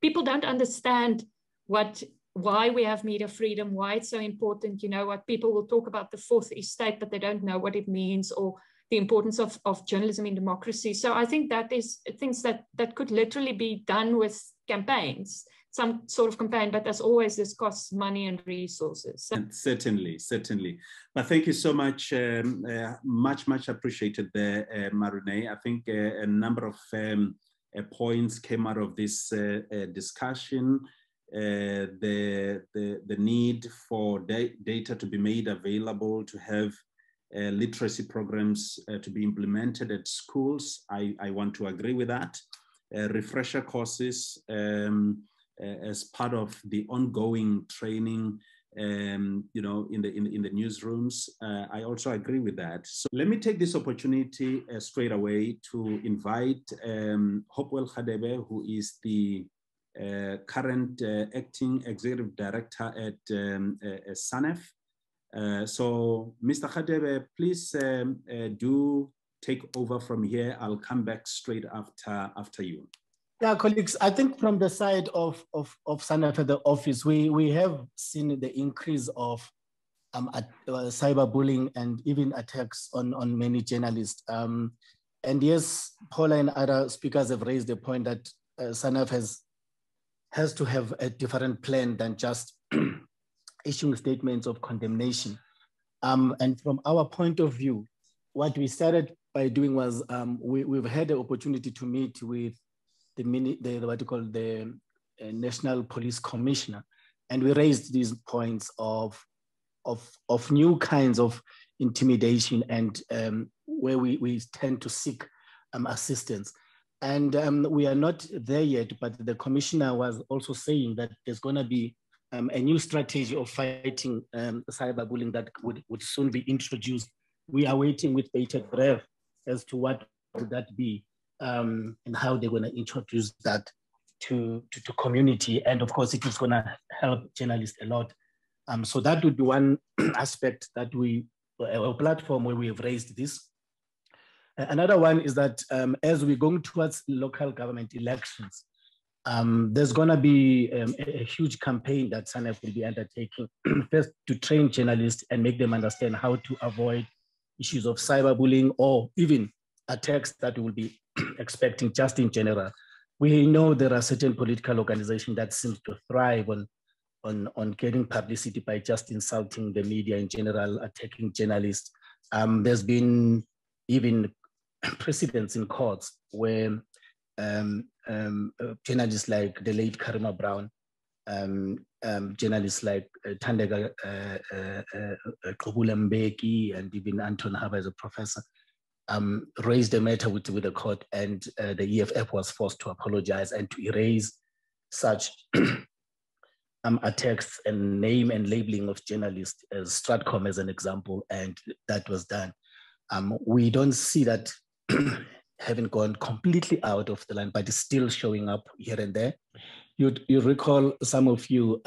People don't understand why we have media freedom, why it's so important. What people will talk about the fourth estate, but they don't know what it means, or the importance of journalism in democracy. So I think that is things that could literally be done with campaigns, some sort of campaign, but as always, this costs money and resources. So. Certainly. But thank you so much, much appreciated there, Marenet. I think a number of points came out of this discussion. The need for data to be made available, to have literacy programs to be implemented at schools. I want to agree with that. Refresher courses as part of the ongoing training, in the newsrooms. I also agree with that. So let me take this opportunity straight away to invite Hopewell Khadebe, who is the current acting executive director at SANEF. So Mr. Khadebe, please do take over from here. I'll come back straight after you. Yeah, colleagues, I think from the side of SANEF at the office, we have seen the increase of cyberbullying and even attacks on many journalists. And yes, Paula and other speakers have raised the point that SANEF has to have a different plan than just issuing statements of condemnation. And from our point of view, what we started by doing was we've had the opportunity to meet with the National Police Commissioner, and we raised these points of new kinds of intimidation and where we tend to seek assistance. And we are not there yet, but the commissioner was also saying that there's going to be a new strategy of fighting cyberbullying that would soon be introduced. We are waiting with bated breath as to what would that be. And how they're going to introduce that to community. And of course, it is going to help journalists a lot. So that would be one aspect that a platform where we have raised this. Another one is that as we're going towards local government elections, there's going to be a huge campaign that SANEF will be undertaking, first to train journalists and make them understand how to avoid issues of cyberbullying or even attacks that will be expecting just in general. We know there are certain political organizations that seem to thrive on getting publicity by just insulting the media in general, attacking journalists. There's been even precedents in courts where journalists like the late Karima Brown, journalists like Tandega Mbeki, and even Anton Haber as a professor, raised the matter with the court, and the EFF was forced to apologize and to erase such attacks and name and labeling of journalists, as Stratcom as an example, and that was done. We don't see that having gone completely out of the line, but it's still showing up here and there. You recall, some of you,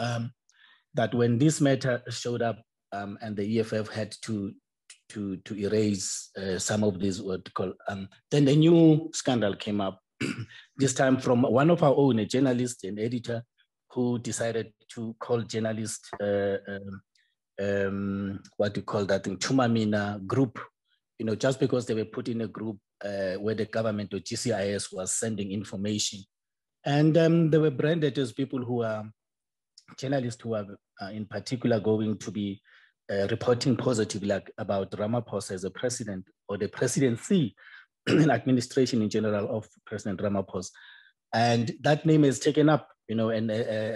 that when this matter showed up and the EFF had to erase some of these, then the new scandal came up, this time from one of our own, a journalist and editor, who decided to call journalists, Tumamina group, just because they were put in a group where the government or GCIS was sending information. And they were branded as people who are journalists who are in particular going to be reporting positively about Ramaphosa as a president or the presidency and administration in general of President Ramaphosa. And that name is taken up, you know, and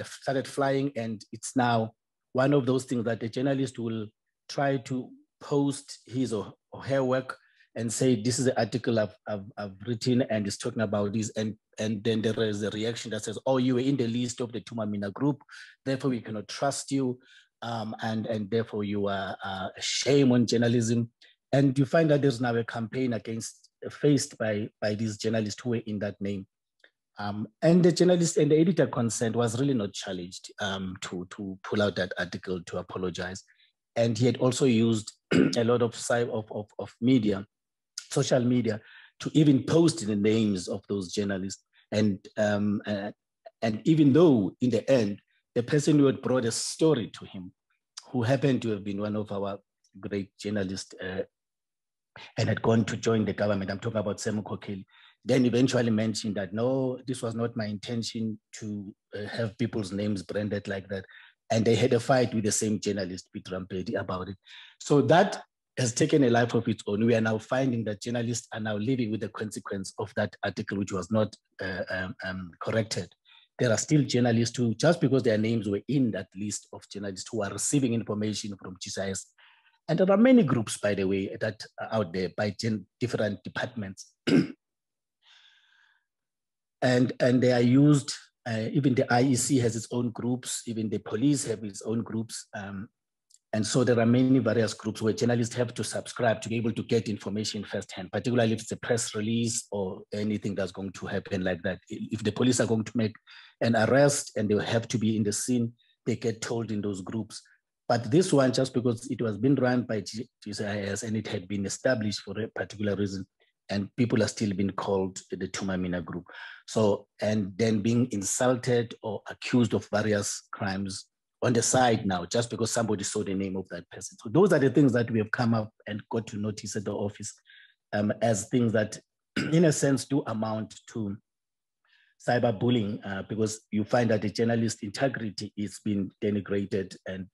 started flying. And it's now one of those things that the journalist will try to post his or her work and say, this is the article I've written and it's talking about this. And then there is a reaction that says, oh, you were in the list of the Tumamina group, therefore we cannot trust you. And therefore you are a shame on journalism. And you find that there's now a campaign faced by these journalists who were in that name. And the journalist and the editor consent was really not challenged to pull out that article to apologize. And he had also used a lot of media, social media, to even post the names of those journalists. And even though in the end, the person who had brought a story to him, who happened to have been one of our great journalists and had gone to join the government, I'm talking about Semu Kokeli, then eventually mentioned that, no, this was not my intention to have people's names branded like that. And they had a fight with the same journalist, Peter Rampedi, about it. So that has taken a life of its own. We are now finding that journalists are now living with the consequence of that article, which was not corrected. There are still journalists who, just because their names were in that list of journalists who are receiving information from GCIS. And there are many groups, by the way, that are out there by different departments. And they are used, even the IEC has its own groups, even the police have its own groups. And so there are many various groups where journalists have to subscribe to be able to get information firsthand, particularly if it's a press release or anything that's going to happen like that. If the police are going to make an arrest and they have to be in the scene, they get told in those groups. But this one, just because it was being run by GCIS and it had been established for a particular reason, and people are still being called the Tumamina group. So, and then being insulted or accused of various crimes on the side now, just because somebody saw the name of that person. So those are the things that we have come up and got to notice at the office as things that, in a sense, do amount to cyberbullying, because you find that the journalist integrity is being denigrated and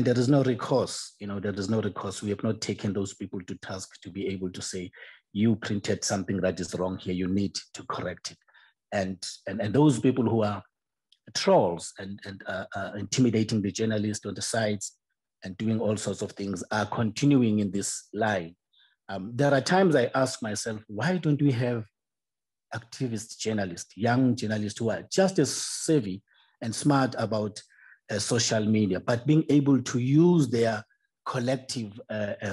there is no recourse. You know, there is no recourse. We have not taken those people to task to be able to say, you printed something that is wrong here, you need to correct it. And those people who are trolls and intimidating the journalists on the sites and doing all sorts of things are continuing in this line. There are times I ask myself, why don't we have activist journalists, young journalists who are just as savvy and smart about social media, but being able to use their collective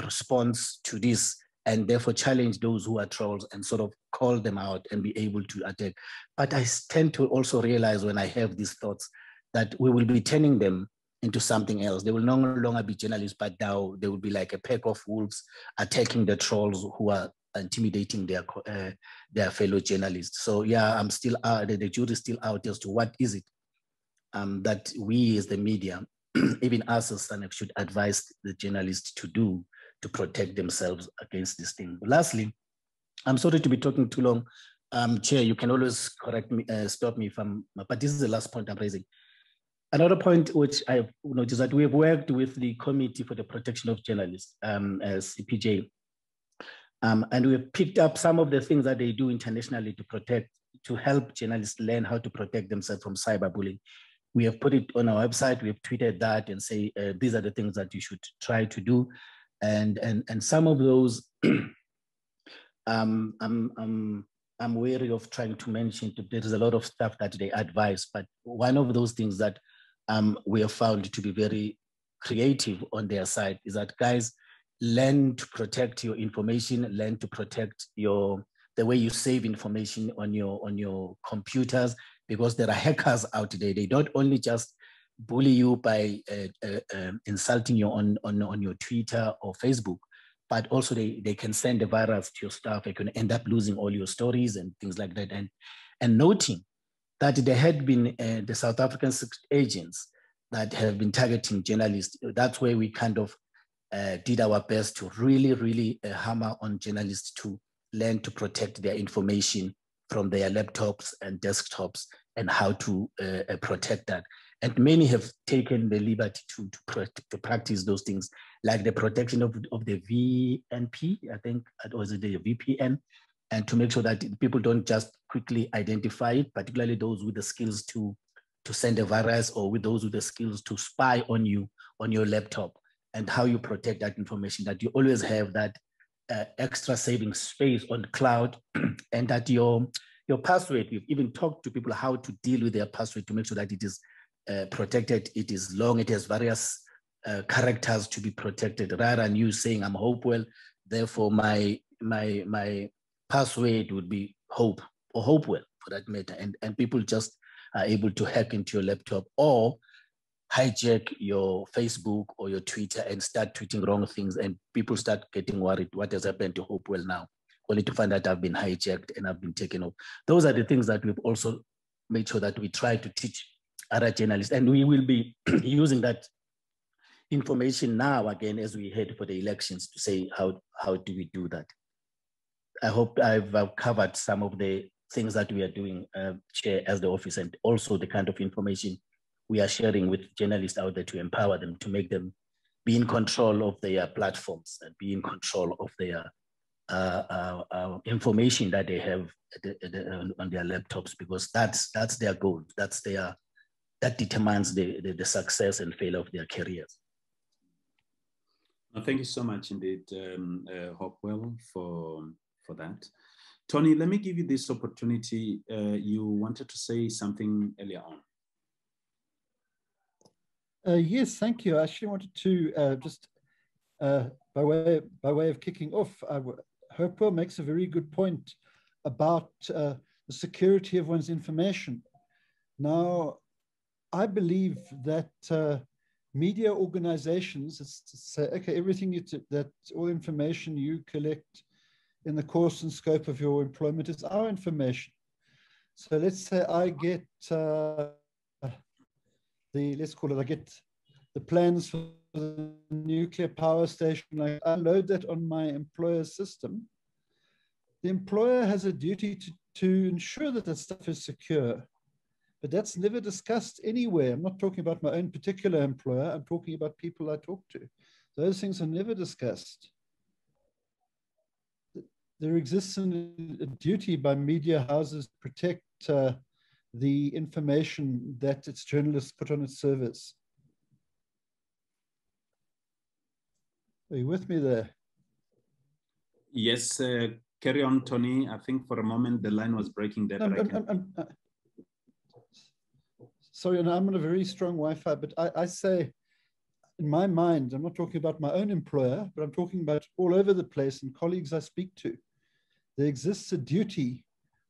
response to this and therefore challenge those who are trolls and sort of call them out and be able to attack. But I tend to also realize when I have these thoughts that we will be turning them into something else. They will no longer be journalists, but now they will be like a pack of wolves attacking the trolls who are intimidating their fellow journalists. So yeah, I'm still the jury's still out as to what is it that we as the media, even us as SANEF, should advise the journalists to do to protect themselves against this thing. Lastly, I'm sorry to be talking too long. Chair, you can always correct me, stop me if I'm, but this is the last point I'm raising. Another point which I've noticed that we have worked with the Committee for the Protection of Journalists, as CPJ, and we have picked up some of the things that they do internationally to help journalists learn how to protect themselves from cyberbullying. We have put it on our website. We have tweeted that and say, these are the things that you should try to do. And some of those, I'm wary of trying to mention, there is a lot of stuff that they advise, but one of those things that we have found to be very creative on their side is that, guys, learn to protect your information, learn to protect the way you save information on your computers, because there are hackers out there. They don't only just bully you by insulting you on your Twitter or Facebook, but also they can send a virus to your stuff. You can end up losing all your stories and things like that. And noting that there had been the South African agents that have been targeting journalists. That's where we kind of did our best to really hammer on journalists to learn to protect their information from their laptops and desktops and how to protect that. And many have taken the liberty to practice those things, like the protection of the VNP, I think, or is it the VPN, and to make sure that people don't just quickly identify it, particularly those with the skills to send a virus, or with those with the skills to spy on you on your laptop, and how you protect that information, that you always have that extra saving space on cloud, and that your password, we've even talked to people how to deal with their password to make sure that it is protected, it is long, it has various characters to be protected, rather than you saying I'm Hopewell, therefore my password would be Hope or Hopewell for that matter, and people just are able to hack into your laptop or hijack your Facebook or your Twitter and start tweeting wrong things, and people start getting worried, what has happened to Hopewell now, only to find out I've been hijacked and I've been taken off. Those are the things that we've also made sure that we try to teach other journalists, and we will be using that information now again as we head for the elections to say how do we do that. I hope I've covered some of the things that we are doing, Chair, as the office, and also the kind of information we are sharing with journalists out there to empower them, to make them be in control of their platforms and be in control of their information that they have on their laptops, because that's their goal. That determines the success and failure of their careers. Thank you so much indeed, Hopewell, for that. Tony, let me give you this opportunity. You wanted to say something earlier on. Yes, thank you. I actually wanted to just, by way of kicking off, Hopewell makes a very good point about the security of one's information. Now, I believe that media organizations say, okay, everything that all information you collect in the course and scope of your employment is our information. So let's say I get I get the plans for the nuclear power station. I load that on my employer's system. The employer has a duty to ensure that that stuff is secure, but that's never discussed anywhere. I'm not talking about my own particular employer. I'm talking about people I talk to. Those things are never discussed. There exists a duty by media houses to protect the information that its journalists put on its servers. Are you with me there? Yes, carry on, Tony. I think for a moment the line was breaking there. Sorry, and I'm on a very strong Wi-Fi, but I say, in my mind, I'm not talking about my own employer, but I'm talking about all over the place and colleagues I speak to. There exists a duty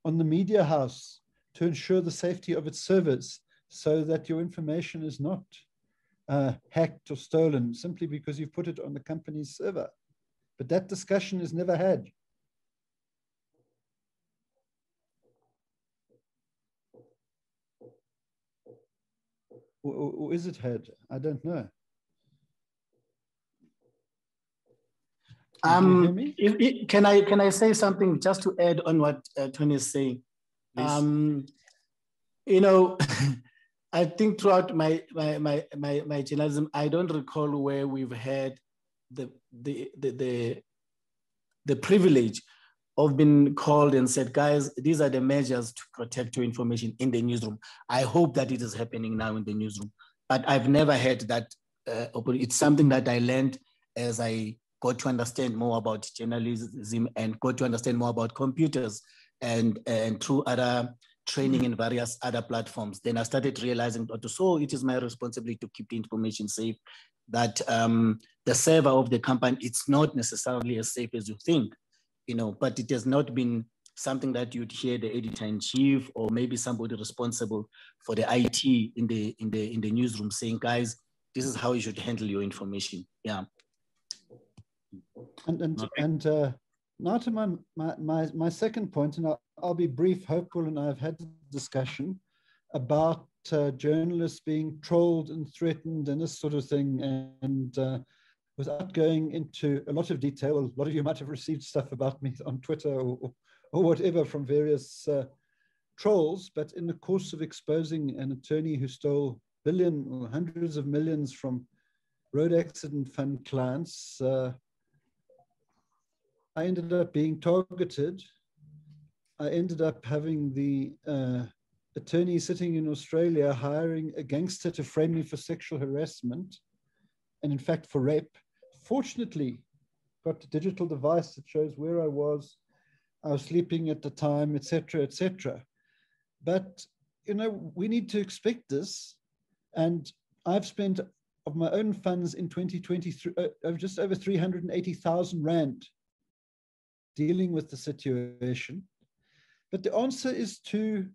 on the media house to ensure the safety of its servers so that your information is not hacked or stolen simply because you've put it on the company's server. But that discussion is never had. Or is it had? I don't know. Can I say something just to add on what Tony is saying? You know, I think throughout my journalism, I don't recall where we've had the privilege of being called and said, guys, these are the measures to protect your information in the newsroom. I hope that it is happening now in the newsroom, but I've never had that. It's something that I learned as I got to understand more about journalism and got to understand more about computers and through other training in various other platforms. Then I started realizing that so it is my responsibility to keep the information safe, that the server of the company, it's not necessarily as safe as you think, you know, but it has not been something that you'd hear the editor-in-chief or maybe somebody responsible for the IT in the newsroom saying, guys, this is how you should handle your information. Yeah. And now to my second point, and I'll be brief. Hopewell and I have had a discussion about journalists being trolled and threatened and this sort of thing. And without going into a lot of detail, a lot of you might have received stuff about me on Twitter or whatever from various trolls, but in the course of exposing an attorney who stole billions or hundreds of millions from road accident fund clients, I ended up being targeted. I ended up having the attorney sitting in Australia hiring a gangster to frame me for sexual harassment, and in fact for rape. Fortunately, got a digital device that shows where I was sleeping at the time, etc., etc. But, you know, we need to expect this. And I've spent of my own funds in 2023, just over 380,000 Rand dealing with the situation. But the answer is to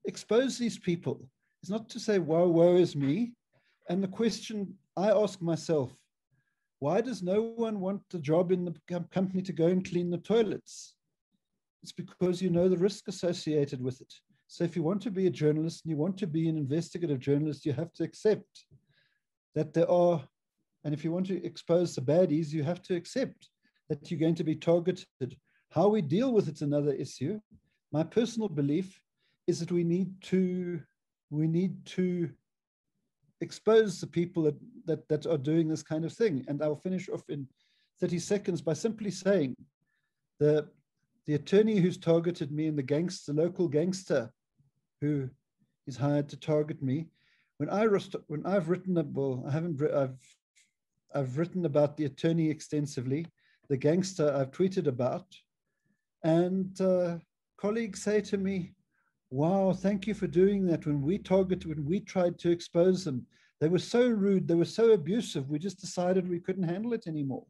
expose these people. It's not to say, woe is me. And the question I ask myself, why does no one want the job in the company to go and clean the toilets? It's because you know the risk associated with it. So if you want to be a journalist and you want to be an investigative journalist, you have to accept that there are, and if you want to expose the baddies, you have to accept that you're going to be targeted. How we deal with it's another issue. My personal belief is that we need to expose the people that are doing this kind of thing. And I'll finish off in 30 seconds by simply saying the attorney who's targeted me and the local gangster who is hired to target me, when I've written I've written about the attorney extensively, the gangster I've tweeted about, and colleagues say to me, wow, thank you for doing that. When we tried to expose them, they were so rude, they were so abusive, we just decided we couldn't handle it anymore.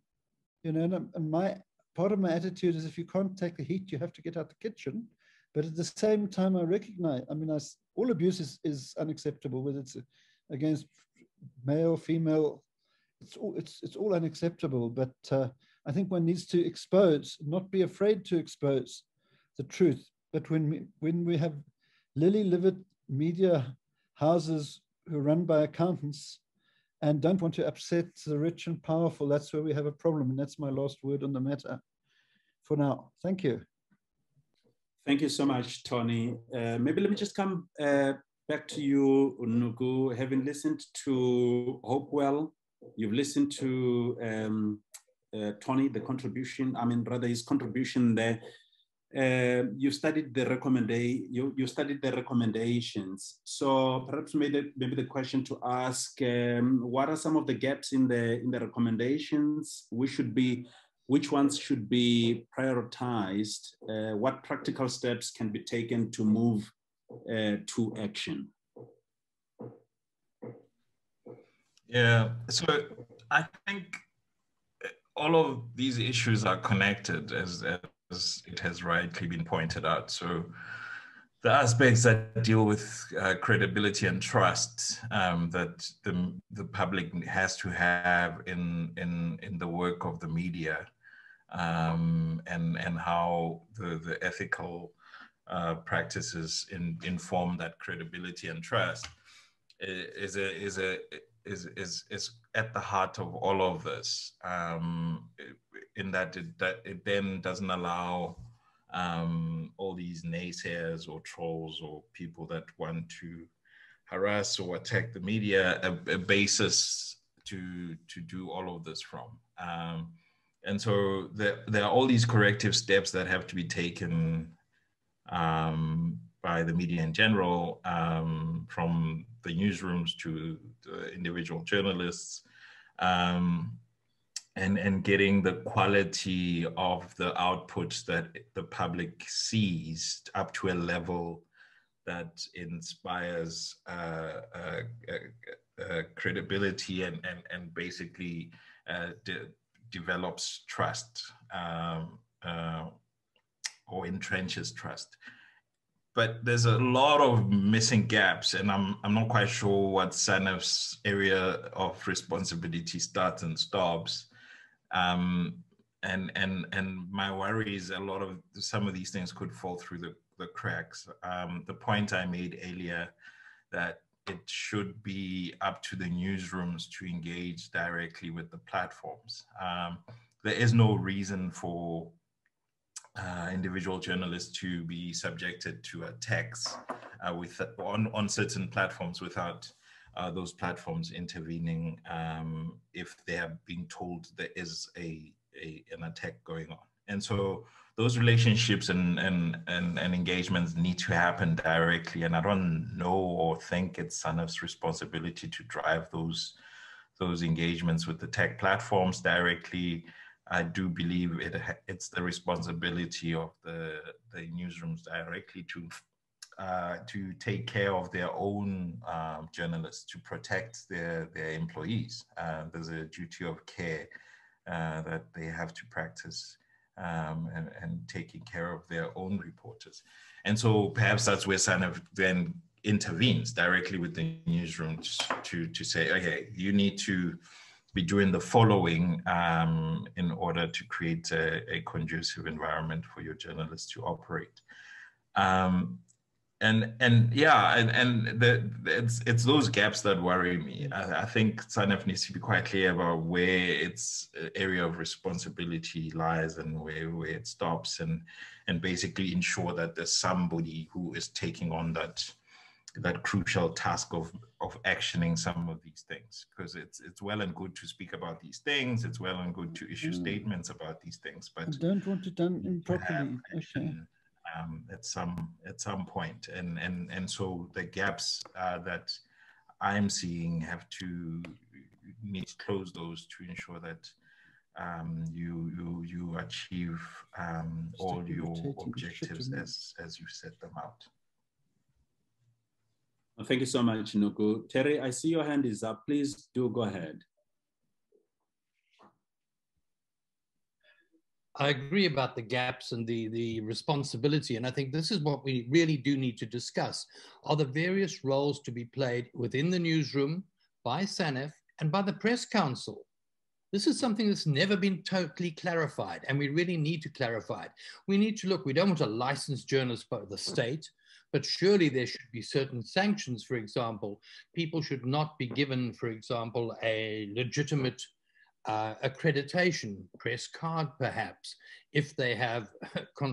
You know, and part of my attitude is if you can't take the heat, you have to get out the kitchen. But at the same time, I recognize, I mean, all abuse is unacceptable, whether it's against male, female, it's all unacceptable. But I think one needs to expose, not be afraid to expose the truth. But when we have lily-livered media houses who are run by accountants and don't want to upset the rich and powerful, that's where we have a problem. And that's my last word on the matter for now. Thank you. Thank you so much, Tony. Maybe let me just come back to you, Noko. Having listened to Hopewell, you've listened to Tony, the contribution, his contribution there. You studied the recommendations. So perhaps maybe the question to ask: what are some of the gaps in the recommendations? Which ones should be prioritized? What practical steps can be taken to move to action? Yeah. So I think all of these issues are connected, as it has rightly been pointed out. So the aspects that deal with credibility and trust that the public has to have in the work of the media, and how the ethical practices inform that credibility and trust is at the heart of all of this, in that it then doesn't allow all these naysayers or trolls or people that want to harass or attack the media a basis to do all of this from. And so there are all these corrective steps that have to be taken by the media in general, from the newsrooms to the individual journalists, and getting the quality of the outputs that the public sees up to a level that inspires credibility and basically develops trust, or entrenches trust. But there's a lot of missing gaps, and I'm not quite sure what SANEF's area of responsibility starts and stops. And my worry is some of these things could fall through the cracks. The point I made earlier, that it should be up to the newsrooms to engage directly with the platforms. There is no reason for individual journalists to be subjected to attacks on certain platforms without those platforms intervening if they are being told there is an attack going on. And so those relationships and engagements need to happen directly. And I don't know or think it's SANEF's responsibility to drive those engagements with the tech platforms directly. I do believe it's the responsibility of the newsrooms directly to take care of their own journalists, to protect their employees. There's a duty of care that they have to practice and taking care of their own reporters. And so perhaps that's where SANEF then intervenes directly with the newsrooms to say, okay, you need to be doing the following in order to create a conducive environment for your journalists to operate. It's those gaps that worry me. I think SANEF needs to be quite clear about where its area of responsibility lies and where it stops, and basically ensure that there's somebody who is taking on that crucial task of actioning some of these things, because it's well and good to speak about these things, it's well and good to issue statements about these things, but I don't want it done improperly. Okay. At some point, and so the gaps that I'm seeing need to close those to ensure that you achieve all your objectives as you set them out. Well, thank you so much, Noko. Terry, I see your hand is up. Please do go ahead. I agree about the gaps and the responsibility, and I think this is what we really do need to discuss, are the various roles to be played within the newsroom by SANEF and by the Press Council. This is something that's never been totally clarified, and we really need to clarify it. We need to look, we don't want a licensed journalist by the state, but surely there should be certain sanctions. For example, people should not be given, for example, a legitimate accreditation, press card perhaps, if they have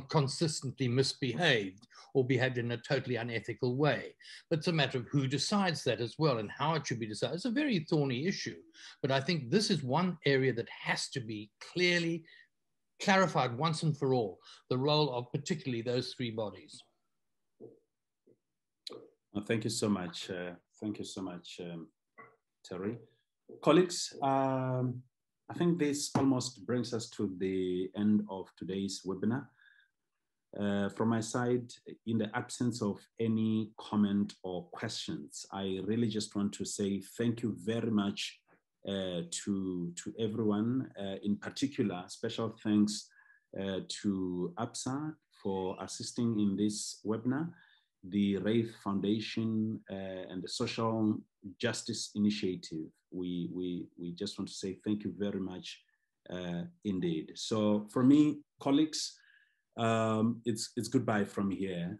consistently misbehaved or behaved in a totally unethical way. But it's a matter of who decides that as well and how it should be decided. It's a very thorny issue, but I think this is one area that has to be clearly clarified once and for all, the role of particularly those three bodies. Well, thank you so much. Terry. Colleagues, I think this almost brings us to the end of today's webinar. From my side, in the absence of any comment or questions, I really just want to say thank you very much to everyone. In particular, special thanks to APSA for assisting in this webinar, the Wraith Foundation and the Social Justice Initiative. We just want to say thank you very much indeed. So for me, colleagues, it's goodbye from here.